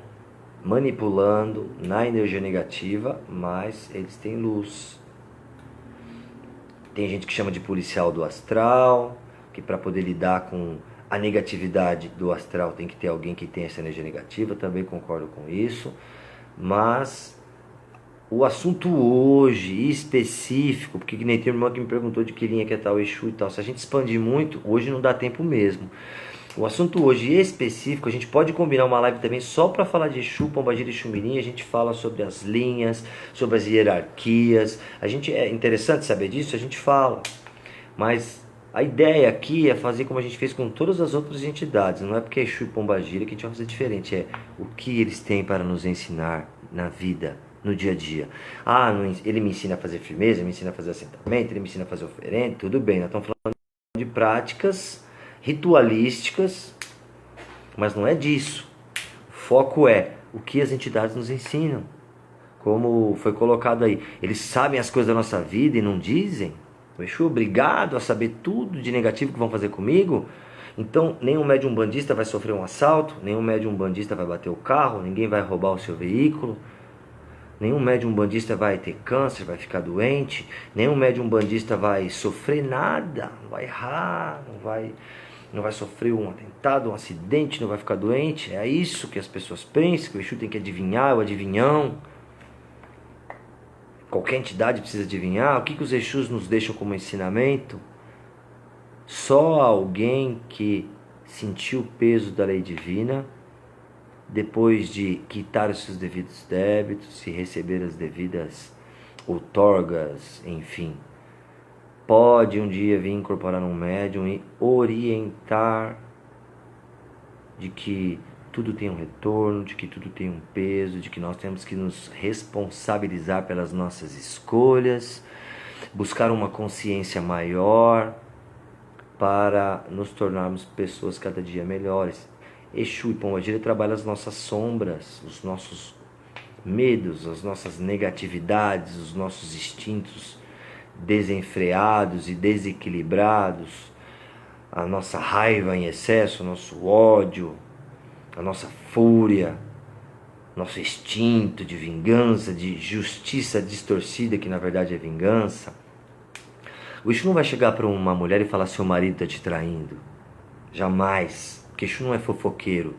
manipulando na energia negativa, mas eles têm luz. Tem gente que chama de policial do astral, que para poder lidar com a negatividade do astral tem que ter alguém que tenha essa energia negativa, também concordo com isso, mas o assunto hoje específico, porque nem tem uma irmã que me perguntou de que linha que é tal Exu e tal, se a gente expandir muito, hoje não dá tempo mesmo. O assunto hoje específico, a gente pode combinar uma live também só para falar de Exu, Pombagira e Exu Mirim. A gente fala sobre as linhas, sobre as hierarquias. É interessante saber disso, a gente fala. Mas a ideia aqui é fazer como a gente fez com todas as outras entidades. Não é porque é Exu e Pombagira que a gente vai fazer diferente. É o que eles têm para nos ensinar na vida, no dia a dia. Ele me ensina a fazer firmeza, ele me ensina a fazer assentamento, ele me ensina a fazer oferenda. Tudo bem, nós estamos falando de práticas ritualísticas, mas não é disso. O foco é o que as entidades nos ensinam. Como foi colocado aí, eles sabem as coisas da nossa vida e não dizem. O Exu é obrigado a saber tudo de negativo que vão fazer comigo. Então nenhum médium bandista vai sofrer um assalto, nenhum médium bandista vai bater o carro, ninguém vai roubar o seu veículo, nenhum médium bandista vai ter câncer, vai ficar doente, nenhum médium bandista vai sofrer nada, não vai errar, não vai sofrer um atentado, um acidente, não vai ficar doente. É isso que as pessoas pensam, que o Exu tem que adivinhar, o adivinhão. Qualquer entidade precisa adivinhar. O que os Exus nos deixam como ensinamento? Só alguém que sentiu o peso da lei divina, depois de quitar os seus devidos débitos e receber as devidas outorgas, enfim, pode um dia vir incorporar um médium e orientar de que tudo tem um retorno, de que tudo tem um peso, de que nós temos que nos responsabilizar pelas nossas escolhas, buscar uma consciência maior para nos tornarmos pessoas cada dia melhores. Exu e Pombagira trabalham as nossas sombras, os nossos medos, as nossas negatividades, os nossos instintos desenfreados e desequilibrados, a nossa raiva em excesso, o nosso ódio, a nossa fúria, nosso instinto de vingança, de justiça distorcida, que na verdade é vingança. O Exu não vai chegar para uma mulher e falar: seu marido está te traindo. Jamais. Porque Exu não é fofoqueiro.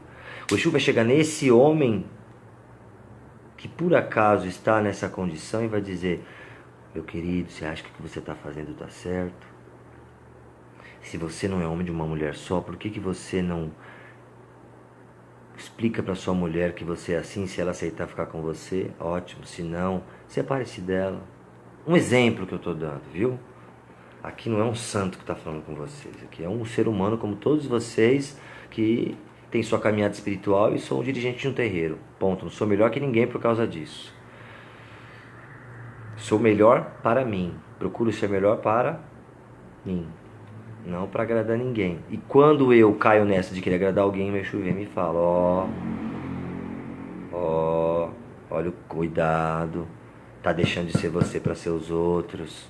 O Exu vai chegar nesse homem que por acaso está nessa condição e vai dizer: meu querido, você acha que o que você está fazendo está certo? Se você não é homem de uma mulher só, por que você não explica para sua mulher que você é assim? Se ela aceitar ficar com você, ótimo. Se não, separe-se dela. Um exemplo que eu estou dando, viu? Aqui não é um santo que está falando com vocês. Aqui é um ser humano como todos vocês que tem sua caminhada espiritual e sou um dirigente de um terreiro. Ponto. Não sou melhor que ninguém por causa disso. Sou melhor para mim. Procuro ser melhor para mim. Não para agradar ninguém. E quando eu caio nessa de querer agradar alguém, meu Exu vem e me fala: olha o cuidado. Tá deixando de ser você para ser os outros.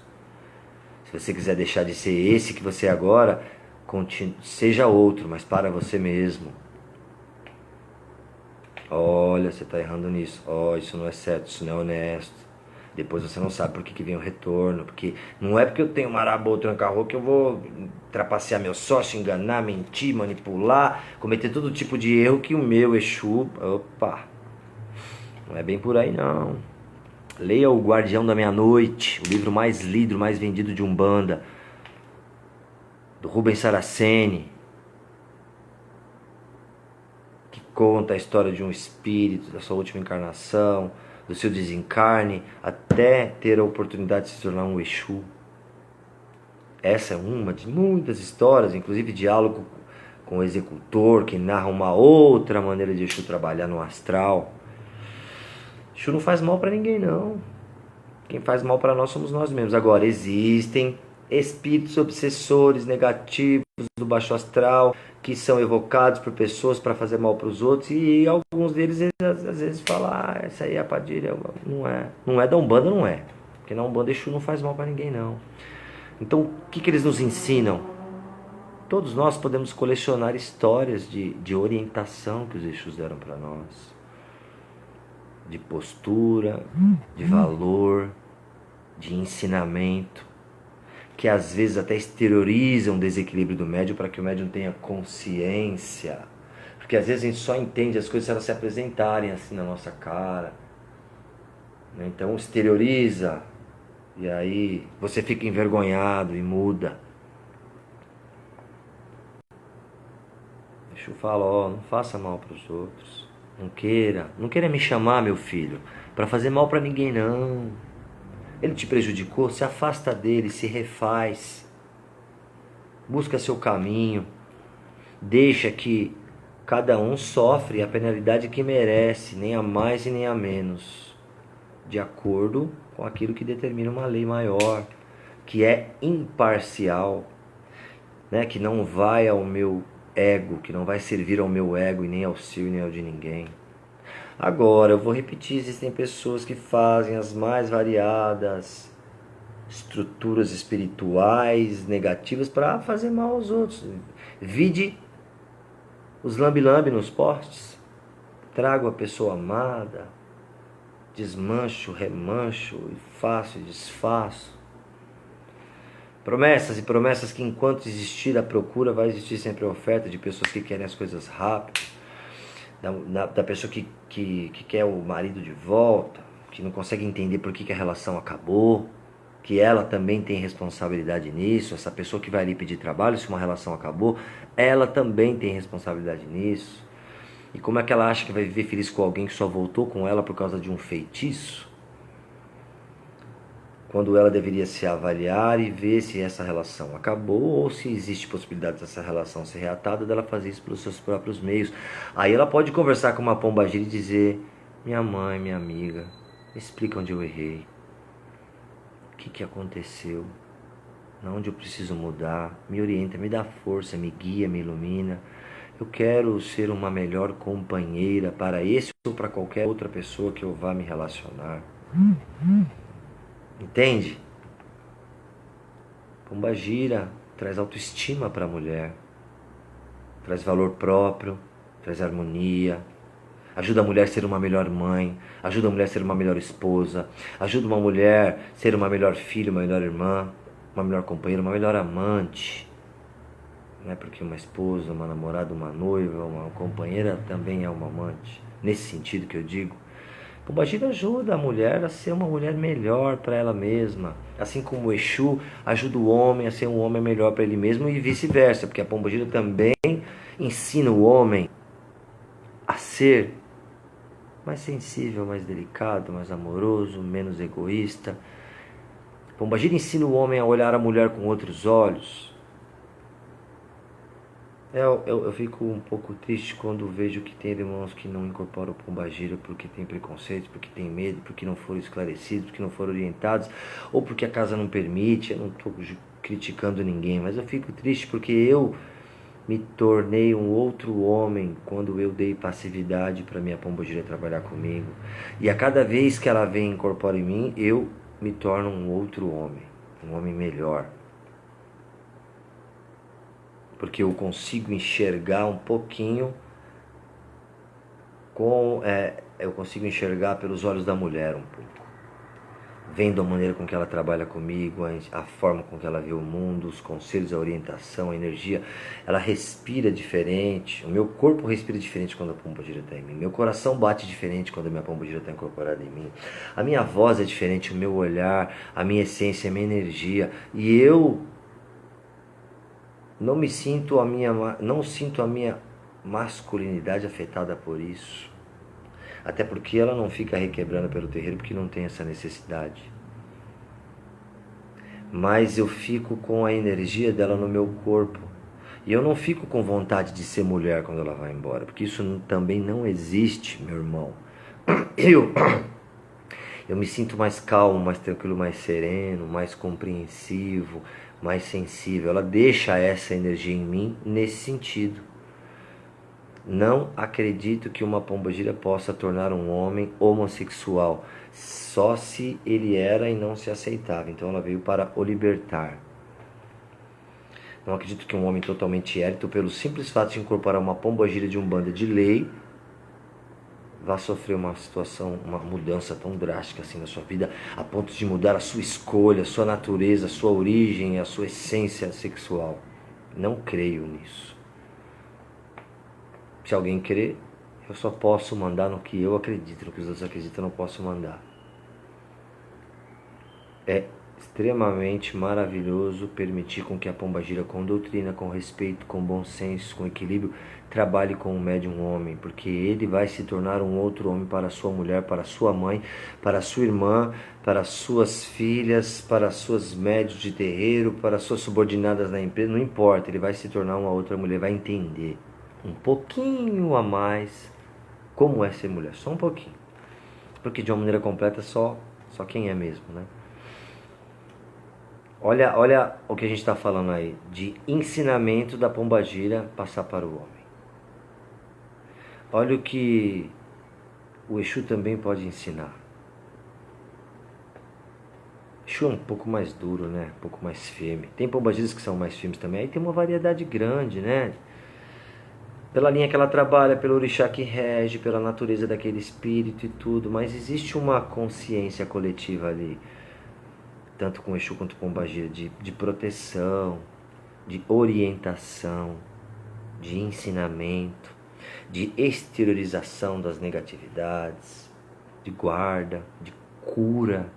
Se você quiser deixar de ser esse que você é agora, seja outro, mas para você mesmo. Olha, você está errando nisso. Isso não é certo, isso não é honesto. Depois você não sabe por que vem o retorno. Porque não é porque eu tenho marabô, tranca-rua, que eu vou trapacear meu sócio, enganar, mentir, manipular, cometer todo tipo de erro que o meu Exu... Opa! Não é bem por aí, não. Leia O Guardião da Meia-Noite, o livro mais lido, mais vendido de Umbanda, do Rubens Saraceni, que conta a história de um espírito, da sua última encarnação, do seu desencarne, até ter a oportunidade de se tornar um Exu. Essa é uma de muitas histórias, inclusive diálogo com o executor, que narra uma outra maneira de Exu trabalhar no astral. Exu não faz mal para ninguém, não. Quem faz mal para nós somos nós mesmos. Agora, existem espíritos obsessores negativos do baixo astral que são evocados por pessoas para fazer mal para os outros, e alguns deles às vezes falam: essa aí é a Padilha. Não é da Umbanda, não é. Porque na Umbanda Exu não faz mal para ninguém, não. Então, o que eles nos ensinam? Todos nós podemos colecionar histórias de orientação que os Exus deram para nós, de postura, de valor, de ensinamento, que às vezes até exteriorizam o desequilíbrio do médium para que o médium tenha consciência. Porque às vezes a gente só entende as coisas se elas se apresentarem assim na nossa cara. Então exterioriza, e aí você fica envergonhado e muda. Deixa eu falar: não faça mal para os outros. Não queira me chamar, meu filho, para fazer mal para ninguém, não. Ele te prejudicou, se afasta dele, se refaz. Busca seu caminho. Deixa que cada um sofre a penalidade que merece, nem a mais e nem a menos, de acordo com aquilo que determina uma lei maior, que é imparcial, né? Que não vai ao meu ego, que não vai servir ao meu ego e nem ao seu e nem ao de ninguém. Agora, eu vou repetir: existem pessoas que fazem as mais variadas estruturas espirituais negativas para fazer mal aos outros. Vide os lambe-lambe nos postes. Trago a pessoa amada, desmancho, remancho, e faço e desfaço. Promessas e promessas que, enquanto existir a procura, vai existir sempre a oferta de pessoas que querem as coisas rápidas. Da pessoa que quer o marido de volta, que não consegue entender por que a relação acabou, que ela também tem responsabilidade nisso. Essa pessoa que vai ali pedir trabalho, se uma relação acabou, ela também tem responsabilidade nisso. E como é que ela acha que vai viver feliz com alguém que só voltou com ela por causa de um feitiço? Quando ela deveria se avaliar e ver se essa relação acabou ou se existe possibilidade dessa relação ser reatada, dela fazer isso pelos seus próprios meios. Aí ela pode conversar com uma pombagira e dizer: minha mãe, minha amiga, me explica onde eu errei, o que aconteceu, onde eu preciso mudar, me orienta, me dá força, me guia, me ilumina. Eu quero ser uma melhor companheira para esse ou para qualquer outra pessoa que eu vá me relacionar. Entende? Pombagira, traz autoestima para a mulher, traz valor próprio, traz harmonia, ajuda a mulher a ser uma melhor mãe, ajuda a mulher a ser uma melhor esposa, ajuda uma mulher a ser uma melhor filha, uma melhor irmã, uma melhor companheira, uma melhor amante. Não é porque uma esposa, uma namorada, uma noiva, uma companheira também é uma amante. Nesse sentido que eu digo. Pombagira ajuda a mulher a ser uma mulher melhor para ela mesma. Assim como o Exu ajuda o homem a ser um homem melhor para ele mesmo e vice-versa. Porque a Pombagira também ensina o homem a ser mais sensível, mais delicado, mais amoroso, menos egoísta. Pombagira ensina o homem a olhar a mulher com outros olhos. Eu fico um pouco triste quando vejo que tem irmãos que não incorporam Pombagira porque tem preconceito, porque tem medo, porque não foram esclarecidos, porque não foram orientados, ou porque a casa não permite. Eu não estou criticando ninguém, mas eu fico triste porque eu me tornei um outro homem quando eu dei passividade para minha Pombagira trabalhar comigo. E a cada vez que ela vem e incorpora em mim, eu me torno um outro homem, um homem melhor. Porque eu consigo enxergar um pouquinho eu consigo enxergar pelos olhos da mulher um pouco. Vendo a maneira com que ela trabalha comigo, a forma com que ela vê o mundo, os conselhos, a orientação, a energia. Ela respira diferente, o meu corpo respira diferente quando a Pombagira está em mim. Meu coração bate diferente quando a minha Pombagira está incorporada em mim. A minha voz é diferente, o meu olhar, a minha essência, a minha energia. E eu não sinto a minha masculinidade afetada por isso. Até porque ela não fica requebrando pelo terreiro, porque não tem essa necessidade. Mas eu fico com a energia dela no meu corpo. E eu não fico com vontade de ser mulher quando ela vai embora, porque isso também não existe, meu irmão. Eu me sinto mais calmo, mais tranquilo, mais sereno, mais compreensivo, mais sensível. Ela deixa essa energia em mim nesse sentido. Não acredito que uma Pombagira possa tornar um homem homossexual, só se ele era e não se aceitava. Então ela veio para o libertar. Não acredito que um homem totalmente ético, pelo simples fato de incorporar uma Pombagira de Umbanda de lei, vá sofrer uma situação, uma mudança tão drástica assim na sua vida, a ponto de mudar a sua escolha, a sua natureza, a sua origem, a sua essência sexual. Não creio nisso. Se alguém crê, eu só posso mandar no que eu acredito, no que os outros acreditam eu não posso mandar. É extremamente maravilhoso permitir com que a Pombagira, com doutrina, com respeito, com bom senso, com equilíbrio, trabalhe com o médium homem, porque ele vai se tornar um outro homem para a sua mulher, para a sua mãe, para a sua irmã, para as suas filhas, para as suas médios de terreiro, para as suas subordinadas na empresa, não importa, ele vai se tornar uma outra mulher, vai entender um pouquinho a mais como é ser mulher, só um pouquinho, porque de uma maneira completa só quem é mesmo, né? Olha o que a gente está falando aí, de ensinamento da Pombagira passar para o homem. Olha o que o Exu também pode ensinar. Exu é um pouco mais duro, né? Um pouco mais firme. Tem Pombagiras que são mais firmes também. Aí tem uma variedade grande, né? Pela linha que ela trabalha, pelo orixá que rege, pela natureza daquele espírito e tudo. Mas existe uma consciência coletiva ali, tanto com Exu quanto com Pombagira, de proteção, de orientação, de ensinamento, de exteriorização das negatividades, de guarda, de cura.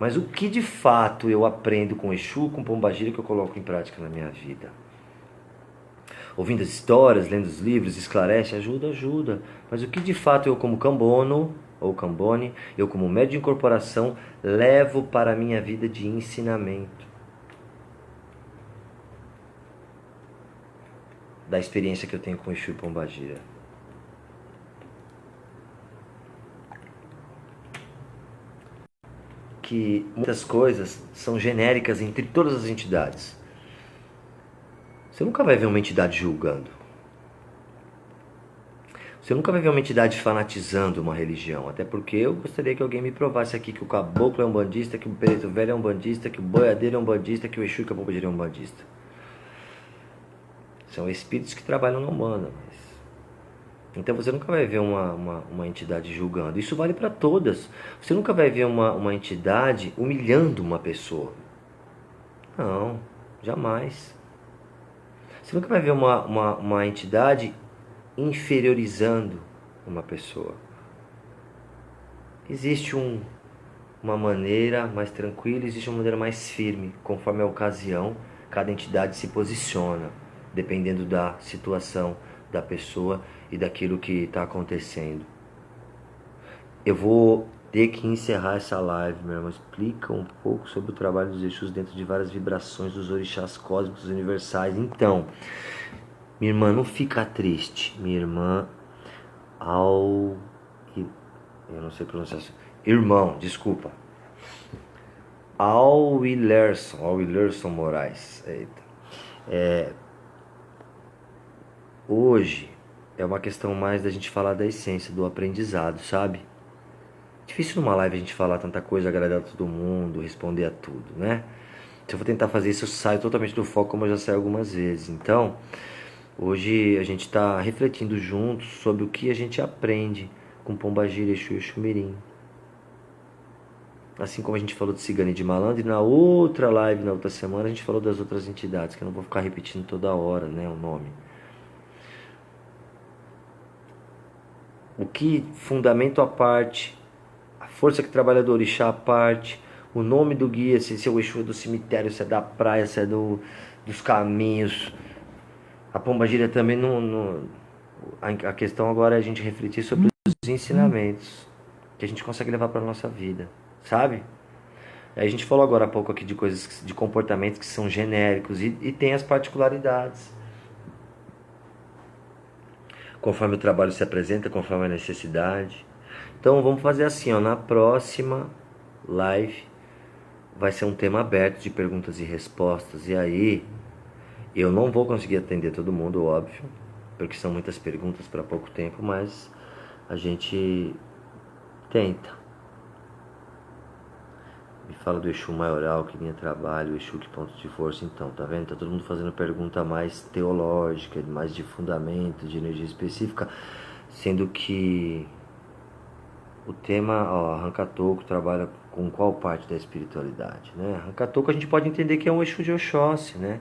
Mas o que de fato eu aprendo com Exu, com Pombagira, que eu coloco em prática na minha vida? Ouvindo as histórias, lendo os livros, esclarece, ajuda. Mas o que de fato eu como Cambono, ou Cambone, eu como médium de incorporação, levo para a minha vida de ensinamento? Da experiência que eu tenho com Exu e Pombagira. Que muitas coisas são genéricas entre todas as entidades. Você nunca vai ver uma entidade julgando. Você nunca vai ver uma entidade fanatizando uma religião. Até porque eu gostaria que alguém me provasse aqui que o caboclo é um bandista, que o preto velho é um bandista, que o boiadeiro é um bandista, que o Exu e que a pombagira é um bandista. São espíritos que trabalham na Umbanda. Então você nunca vai ver uma entidade julgando. Isso vale para todas. Você nunca vai ver uma entidade humilhando uma pessoa. Não, jamais. Você nunca vai ver uma entidade inferiorizando uma pessoa. Existe uma maneira mais tranquila, existe uma maneira mais firme. Conforme a ocasião, cada entidade se posiciona, dependendo da situação da pessoa e daquilo que está acontecendo. Eu vou ter que encerrar essa live, meu irmão. Explica um pouco sobre o trabalho dos Exus dentro de várias vibrações dos orixás cósmicos universais. Então, minha irmã, não fica triste. Minha irmã, eu não sei pronunciar isso. Irmão, desculpa. Willerson Moraes. Eita. Hoje é uma questão mais da gente falar da essência, do aprendizado, sabe? Difícil numa live a gente falar tanta coisa, agradar a todo mundo, responder a tudo, né? Se eu for tentar fazer isso, eu saio totalmente do foco, como eu já saí algumas vezes. Então, hoje a gente está refletindo juntos sobre o que a gente aprende com Pombagira, Exu e Exumirim. Assim como a gente falou de Cigana e de Malandro, e na outra live, na outra semana, a gente falou das outras entidades, que eu não vou ficar repetindo toda hora, né, o nome. O que fundamento à parte, a força que trabalha do orixá à parte, o nome do guia, se é o Exu do cemitério, se é da praia, se é dos caminhos. A pombagira também não. A questão agora é a gente refletir sobre os ensinamentos que a gente consegue levar para a nossa vida, sabe? A gente falou agora há pouco aqui de coisas, de comportamentos que são genéricos e tem as particularidades. Conforme o trabalho se apresenta, conforme a necessidade. Então vamos fazer assim, ó, na próxima live vai ser um tema aberto de perguntas e respostas. E aí eu não vou conseguir atender todo mundo, óbvio, porque são muitas perguntas para pouco tempo, mas a gente tenta. Me fala do Exu maioral, que linha trabalho, o Exu que ponto de força. Então, tá vendo? Tá todo mundo fazendo pergunta mais teológica, mais de fundamento, de energia específica, sendo que o tema, ó, Arranca-Toco trabalha com qual parte da espiritualidade, né? Arranca-Toco a gente pode entender que é um Exu de Oxóssi, né?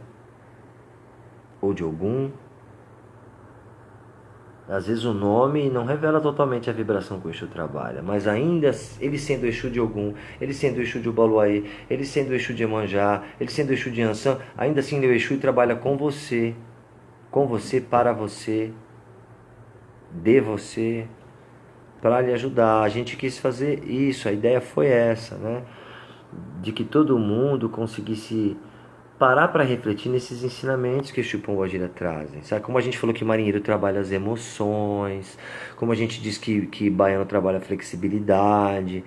Ou de Ogum. Às vezes o nome não revela totalmente a vibração que o Exu trabalha, mas ainda ele sendo o Exu de Ogum, ele sendo o Exu de Ubaluaê, ele sendo o Exu de Iemanjá, ele sendo o Exu de Ansan, ainda assim ele é o Exu e trabalha com você, para você, de você, para lhe ajudar. A gente quis fazer isso, a ideia foi essa, né? De que todo mundo conseguisse parar para refletir nesses ensinamentos que o Exu Pombagira trazem, sabe? Como a gente falou que marinheiro trabalha as emoções, como a gente diz que baiano trabalha a flexibilidade,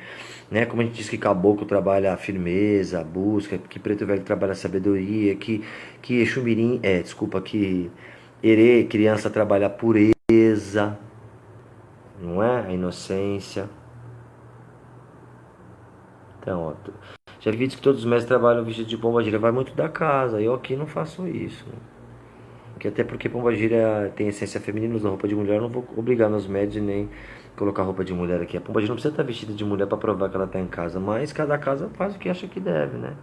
né? Como a gente diz que caboclo trabalha a firmeza, a busca, que preto velho trabalha a sabedoria, que Exu Mirim, que Erê, criança, trabalha a pureza, não é? A inocência. Então, ó, já vi vídeos que todos os mestres trabalham vestido de pombagira. Vai muito da casa. Eu aqui não faço isso. Né? Até porque pombagira tem essência feminina, usa roupa de mulher. Eu não vou obrigar meus médios nem colocar roupa de mulher aqui. A pombagira não precisa estar vestida de mulher para provar que ela está em casa. Mas cada casa faz o que acha que deve, né?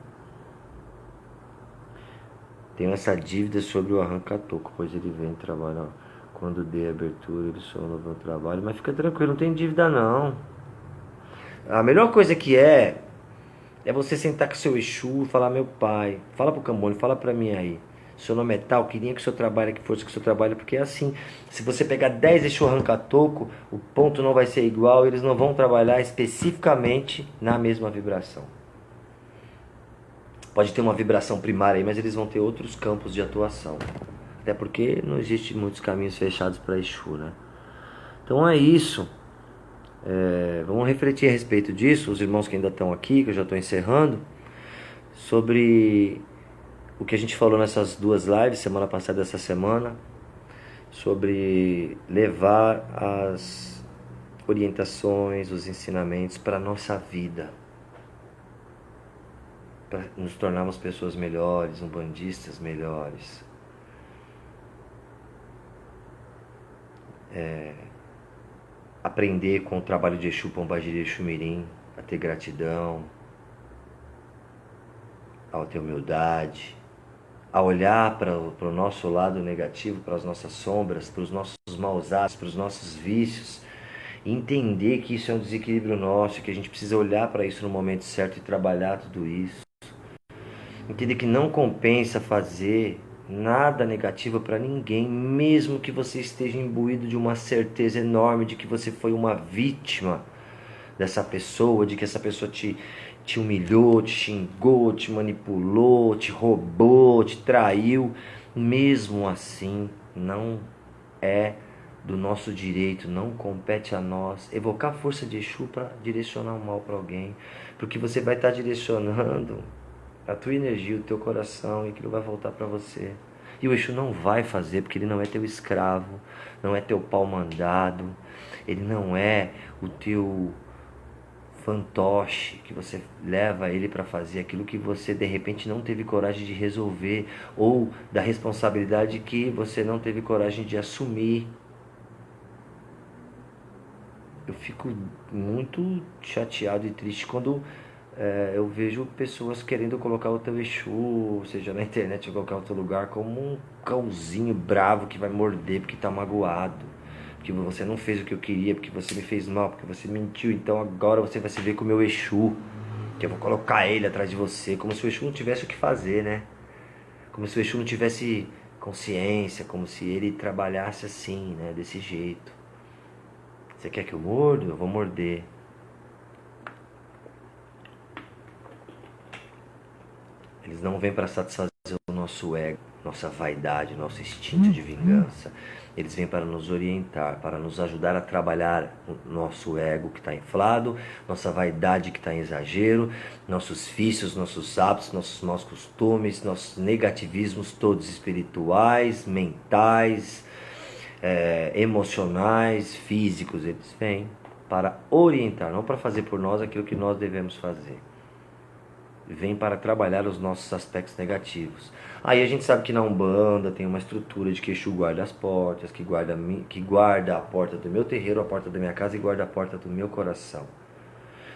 Tenho essa dívida sobre o Arranca-Toco, pois ele vem trabalhar. Quando dê abertura, ele só não vai trabalho. Mas fica tranquilo, não tem dívida não. A melhor coisa que é você sentar com seu Exu e falar: meu pai, fala pro Cambone, fala pra mim aí, seu nome é tal, queria que o senhor trabalhe, que força que o senhor trabalha, porque é assim, se você pegar 10 Exu Arranca-Toco, o ponto não vai ser igual, eles não vão trabalhar especificamente na mesma vibração. Pode ter uma vibração primária aí, mas eles vão ter outros campos de atuação, até porque não existe muitos caminhos fechados para Exu, né? Então é isso. Vamos refletir a respeito disso, os irmãos que ainda estão aqui, que eu já estou encerrando, sobre o que a gente falou nessas duas lives, semana passada e essa semana, sobre levar as orientações, os ensinamentos para a nossa vida, para nos tornarmos pessoas melhores, umbandistas melhores. Aprender com o trabalho de Exu Pombagira e Exu Mirim a ter gratidão, a ter humildade, a olhar para o nosso lado negativo, para as nossas sombras, para os nossos maus hábitos, para os nossos vícios, e entender que isso é um desequilíbrio nosso, que a gente precisa olhar para isso no momento certo e trabalhar tudo isso. Entender que não compensa fazer nada negativo para ninguém, mesmo que você esteja imbuído de uma certeza enorme de que você foi uma vítima dessa pessoa, de que essa pessoa te humilhou, te xingou, te manipulou, te roubou, te traiu. Mesmo assim, não é do nosso direito, não compete a nós evocar a força de Exu para direcionar o mal para alguém, porque você vai estar direcionando a tua energia, o teu coração, e aquilo vai voltar para você. E o Exu não vai fazer, porque ele não é teu escravo, não é teu pau mandado, ele não é o teu fantoche que você leva ele para fazer aquilo que você de repente não teve coragem de resolver, ou da responsabilidade que você não teve coragem de assumir. Eu fico muito chateado e triste quando eu vejo pessoas querendo colocar o teu Exu, seja na internet ou em qualquer outro lugar, como um cãozinho bravo que vai morder porque tá magoado, porque você não fez o que eu queria, porque você me fez mal, porque você mentiu, então agora você vai se ver com o meu Exu, que eu vou colocar ele atrás de você, como se o Exu não tivesse o que fazer, né? Como se o Exu não tivesse consciência, como se ele trabalhasse assim, né? Desse jeito. Você quer que eu mordo? Eu vou morder. Eles não vêm para satisfazer o nosso ego, nossa vaidade, nosso instinto de vingança. Eles vêm para nos orientar, para nos ajudar a trabalhar o nosso ego que está inflado, nossa vaidade que está em exagero, nossos vícios, nossos hábitos, nossos maus costumes, nossos negativismos todos espirituais, mentais, emocionais, físicos. Eles vêm para orientar, não para fazer por nós aquilo que nós devemos fazer. Vem para trabalhar os nossos aspectos negativos. Aí a gente sabe que na Umbanda tem uma estrutura de que Exu guarda as portas, que guarda a porta do meu terreiro, a porta da minha casa e guarda a porta do meu coração.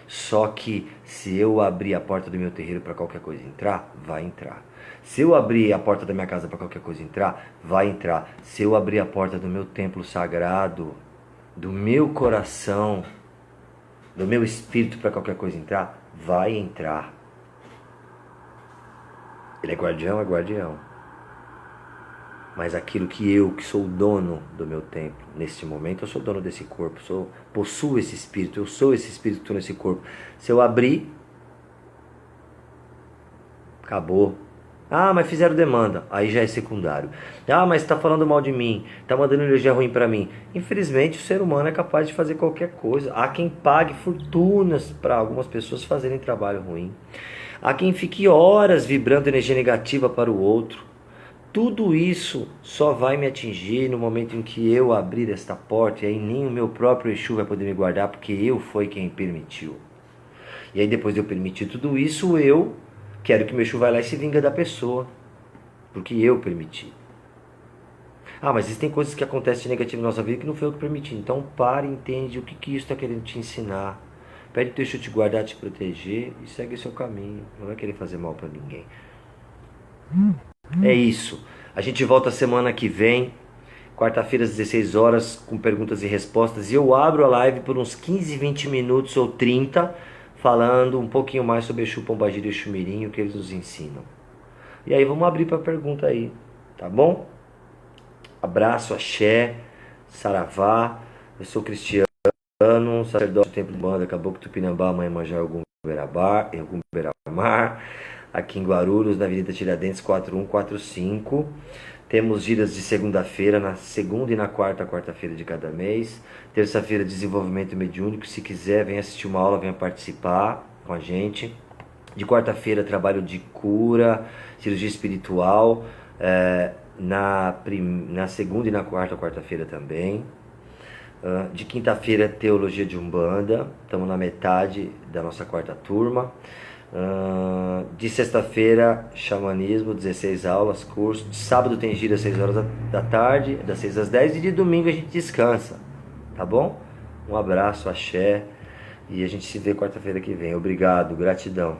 Só que se eu abrir a porta do meu terreiro para qualquer coisa entrar, vai entrar. Se eu abrir a porta da minha casa para qualquer coisa entrar, vai entrar. Se eu abrir a porta do meu templo sagrado, do meu coração, do meu espírito para qualquer coisa entrar, vai entrar. Ele é guardião, é guardião. Mas aquilo que sou o dono do meu templo, neste momento, eu sou dono desse corpo, possuo esse espírito, eu sou esse espírito que estou nesse corpo. Se eu abrir, acabou. Ah, mas fizeram demanda, aí já é secundário. Ah, mas está falando mal de mim, está mandando energia ruim para mim. Infelizmente, o ser humano é capaz de fazer qualquer coisa. Há quem pague fortunas para algumas pessoas fazerem trabalho ruim. Há quem fique horas vibrando energia negativa para o outro. Tudo isso só vai me atingir no momento em que eu abrir esta porta, e aí nem o meu próprio Exu vai poder me guardar, porque eu fui quem permitiu. E aí depois de eu permitir tudo isso, eu quero que meu Exu vá lá e se vinga da pessoa, porque eu permiti. Ah, mas existem coisas que acontecem de negativo na nossa vida que não foi eu que permiti. Então para e entende o que isso está querendo te ensinar. Pede o teu Exu te guardar, te proteger e segue o seu caminho. Não vai querer fazer mal para ninguém. É isso. A gente volta semana que vem, quarta-feira às 16 horas, com perguntas e respostas. E eu abro a live por uns 15, 20 minutos ou 30, falando um pouquinho mais sobre Exu Pombagira e Exu Mirim, o que eles nos ensinam. E aí vamos abrir para pergunta aí, tá bom? Abraço, axé, saravá. Eu sou Cristiano, sacerdote do Templo de Umbanda, Caboclo Tupinambá, Mãe Manjá, Ogum Beramar, aqui em Guarulhos, na Avenida Tiradentes 4145. Temos giras de segunda-feira, na segunda e na quarta-feira de cada mês. Terça-feira, desenvolvimento mediúnico. Se quiser, vem assistir uma aula, venha participar com a gente. De quarta-feira, trabalho de cura, cirurgia espiritual. na segunda e na quarta-feira também. De quinta-feira, Teologia de Umbanda, estamos na metade da nossa quarta turma. De sexta-feira, Xamanismo, 16 aulas, curso. De sábado tem gira às 6 horas da tarde, das 6 às 10. E de domingo a gente descansa, tá bom? Um abraço, axé. E a gente se vê quarta-feira que vem. Obrigado, gratidão.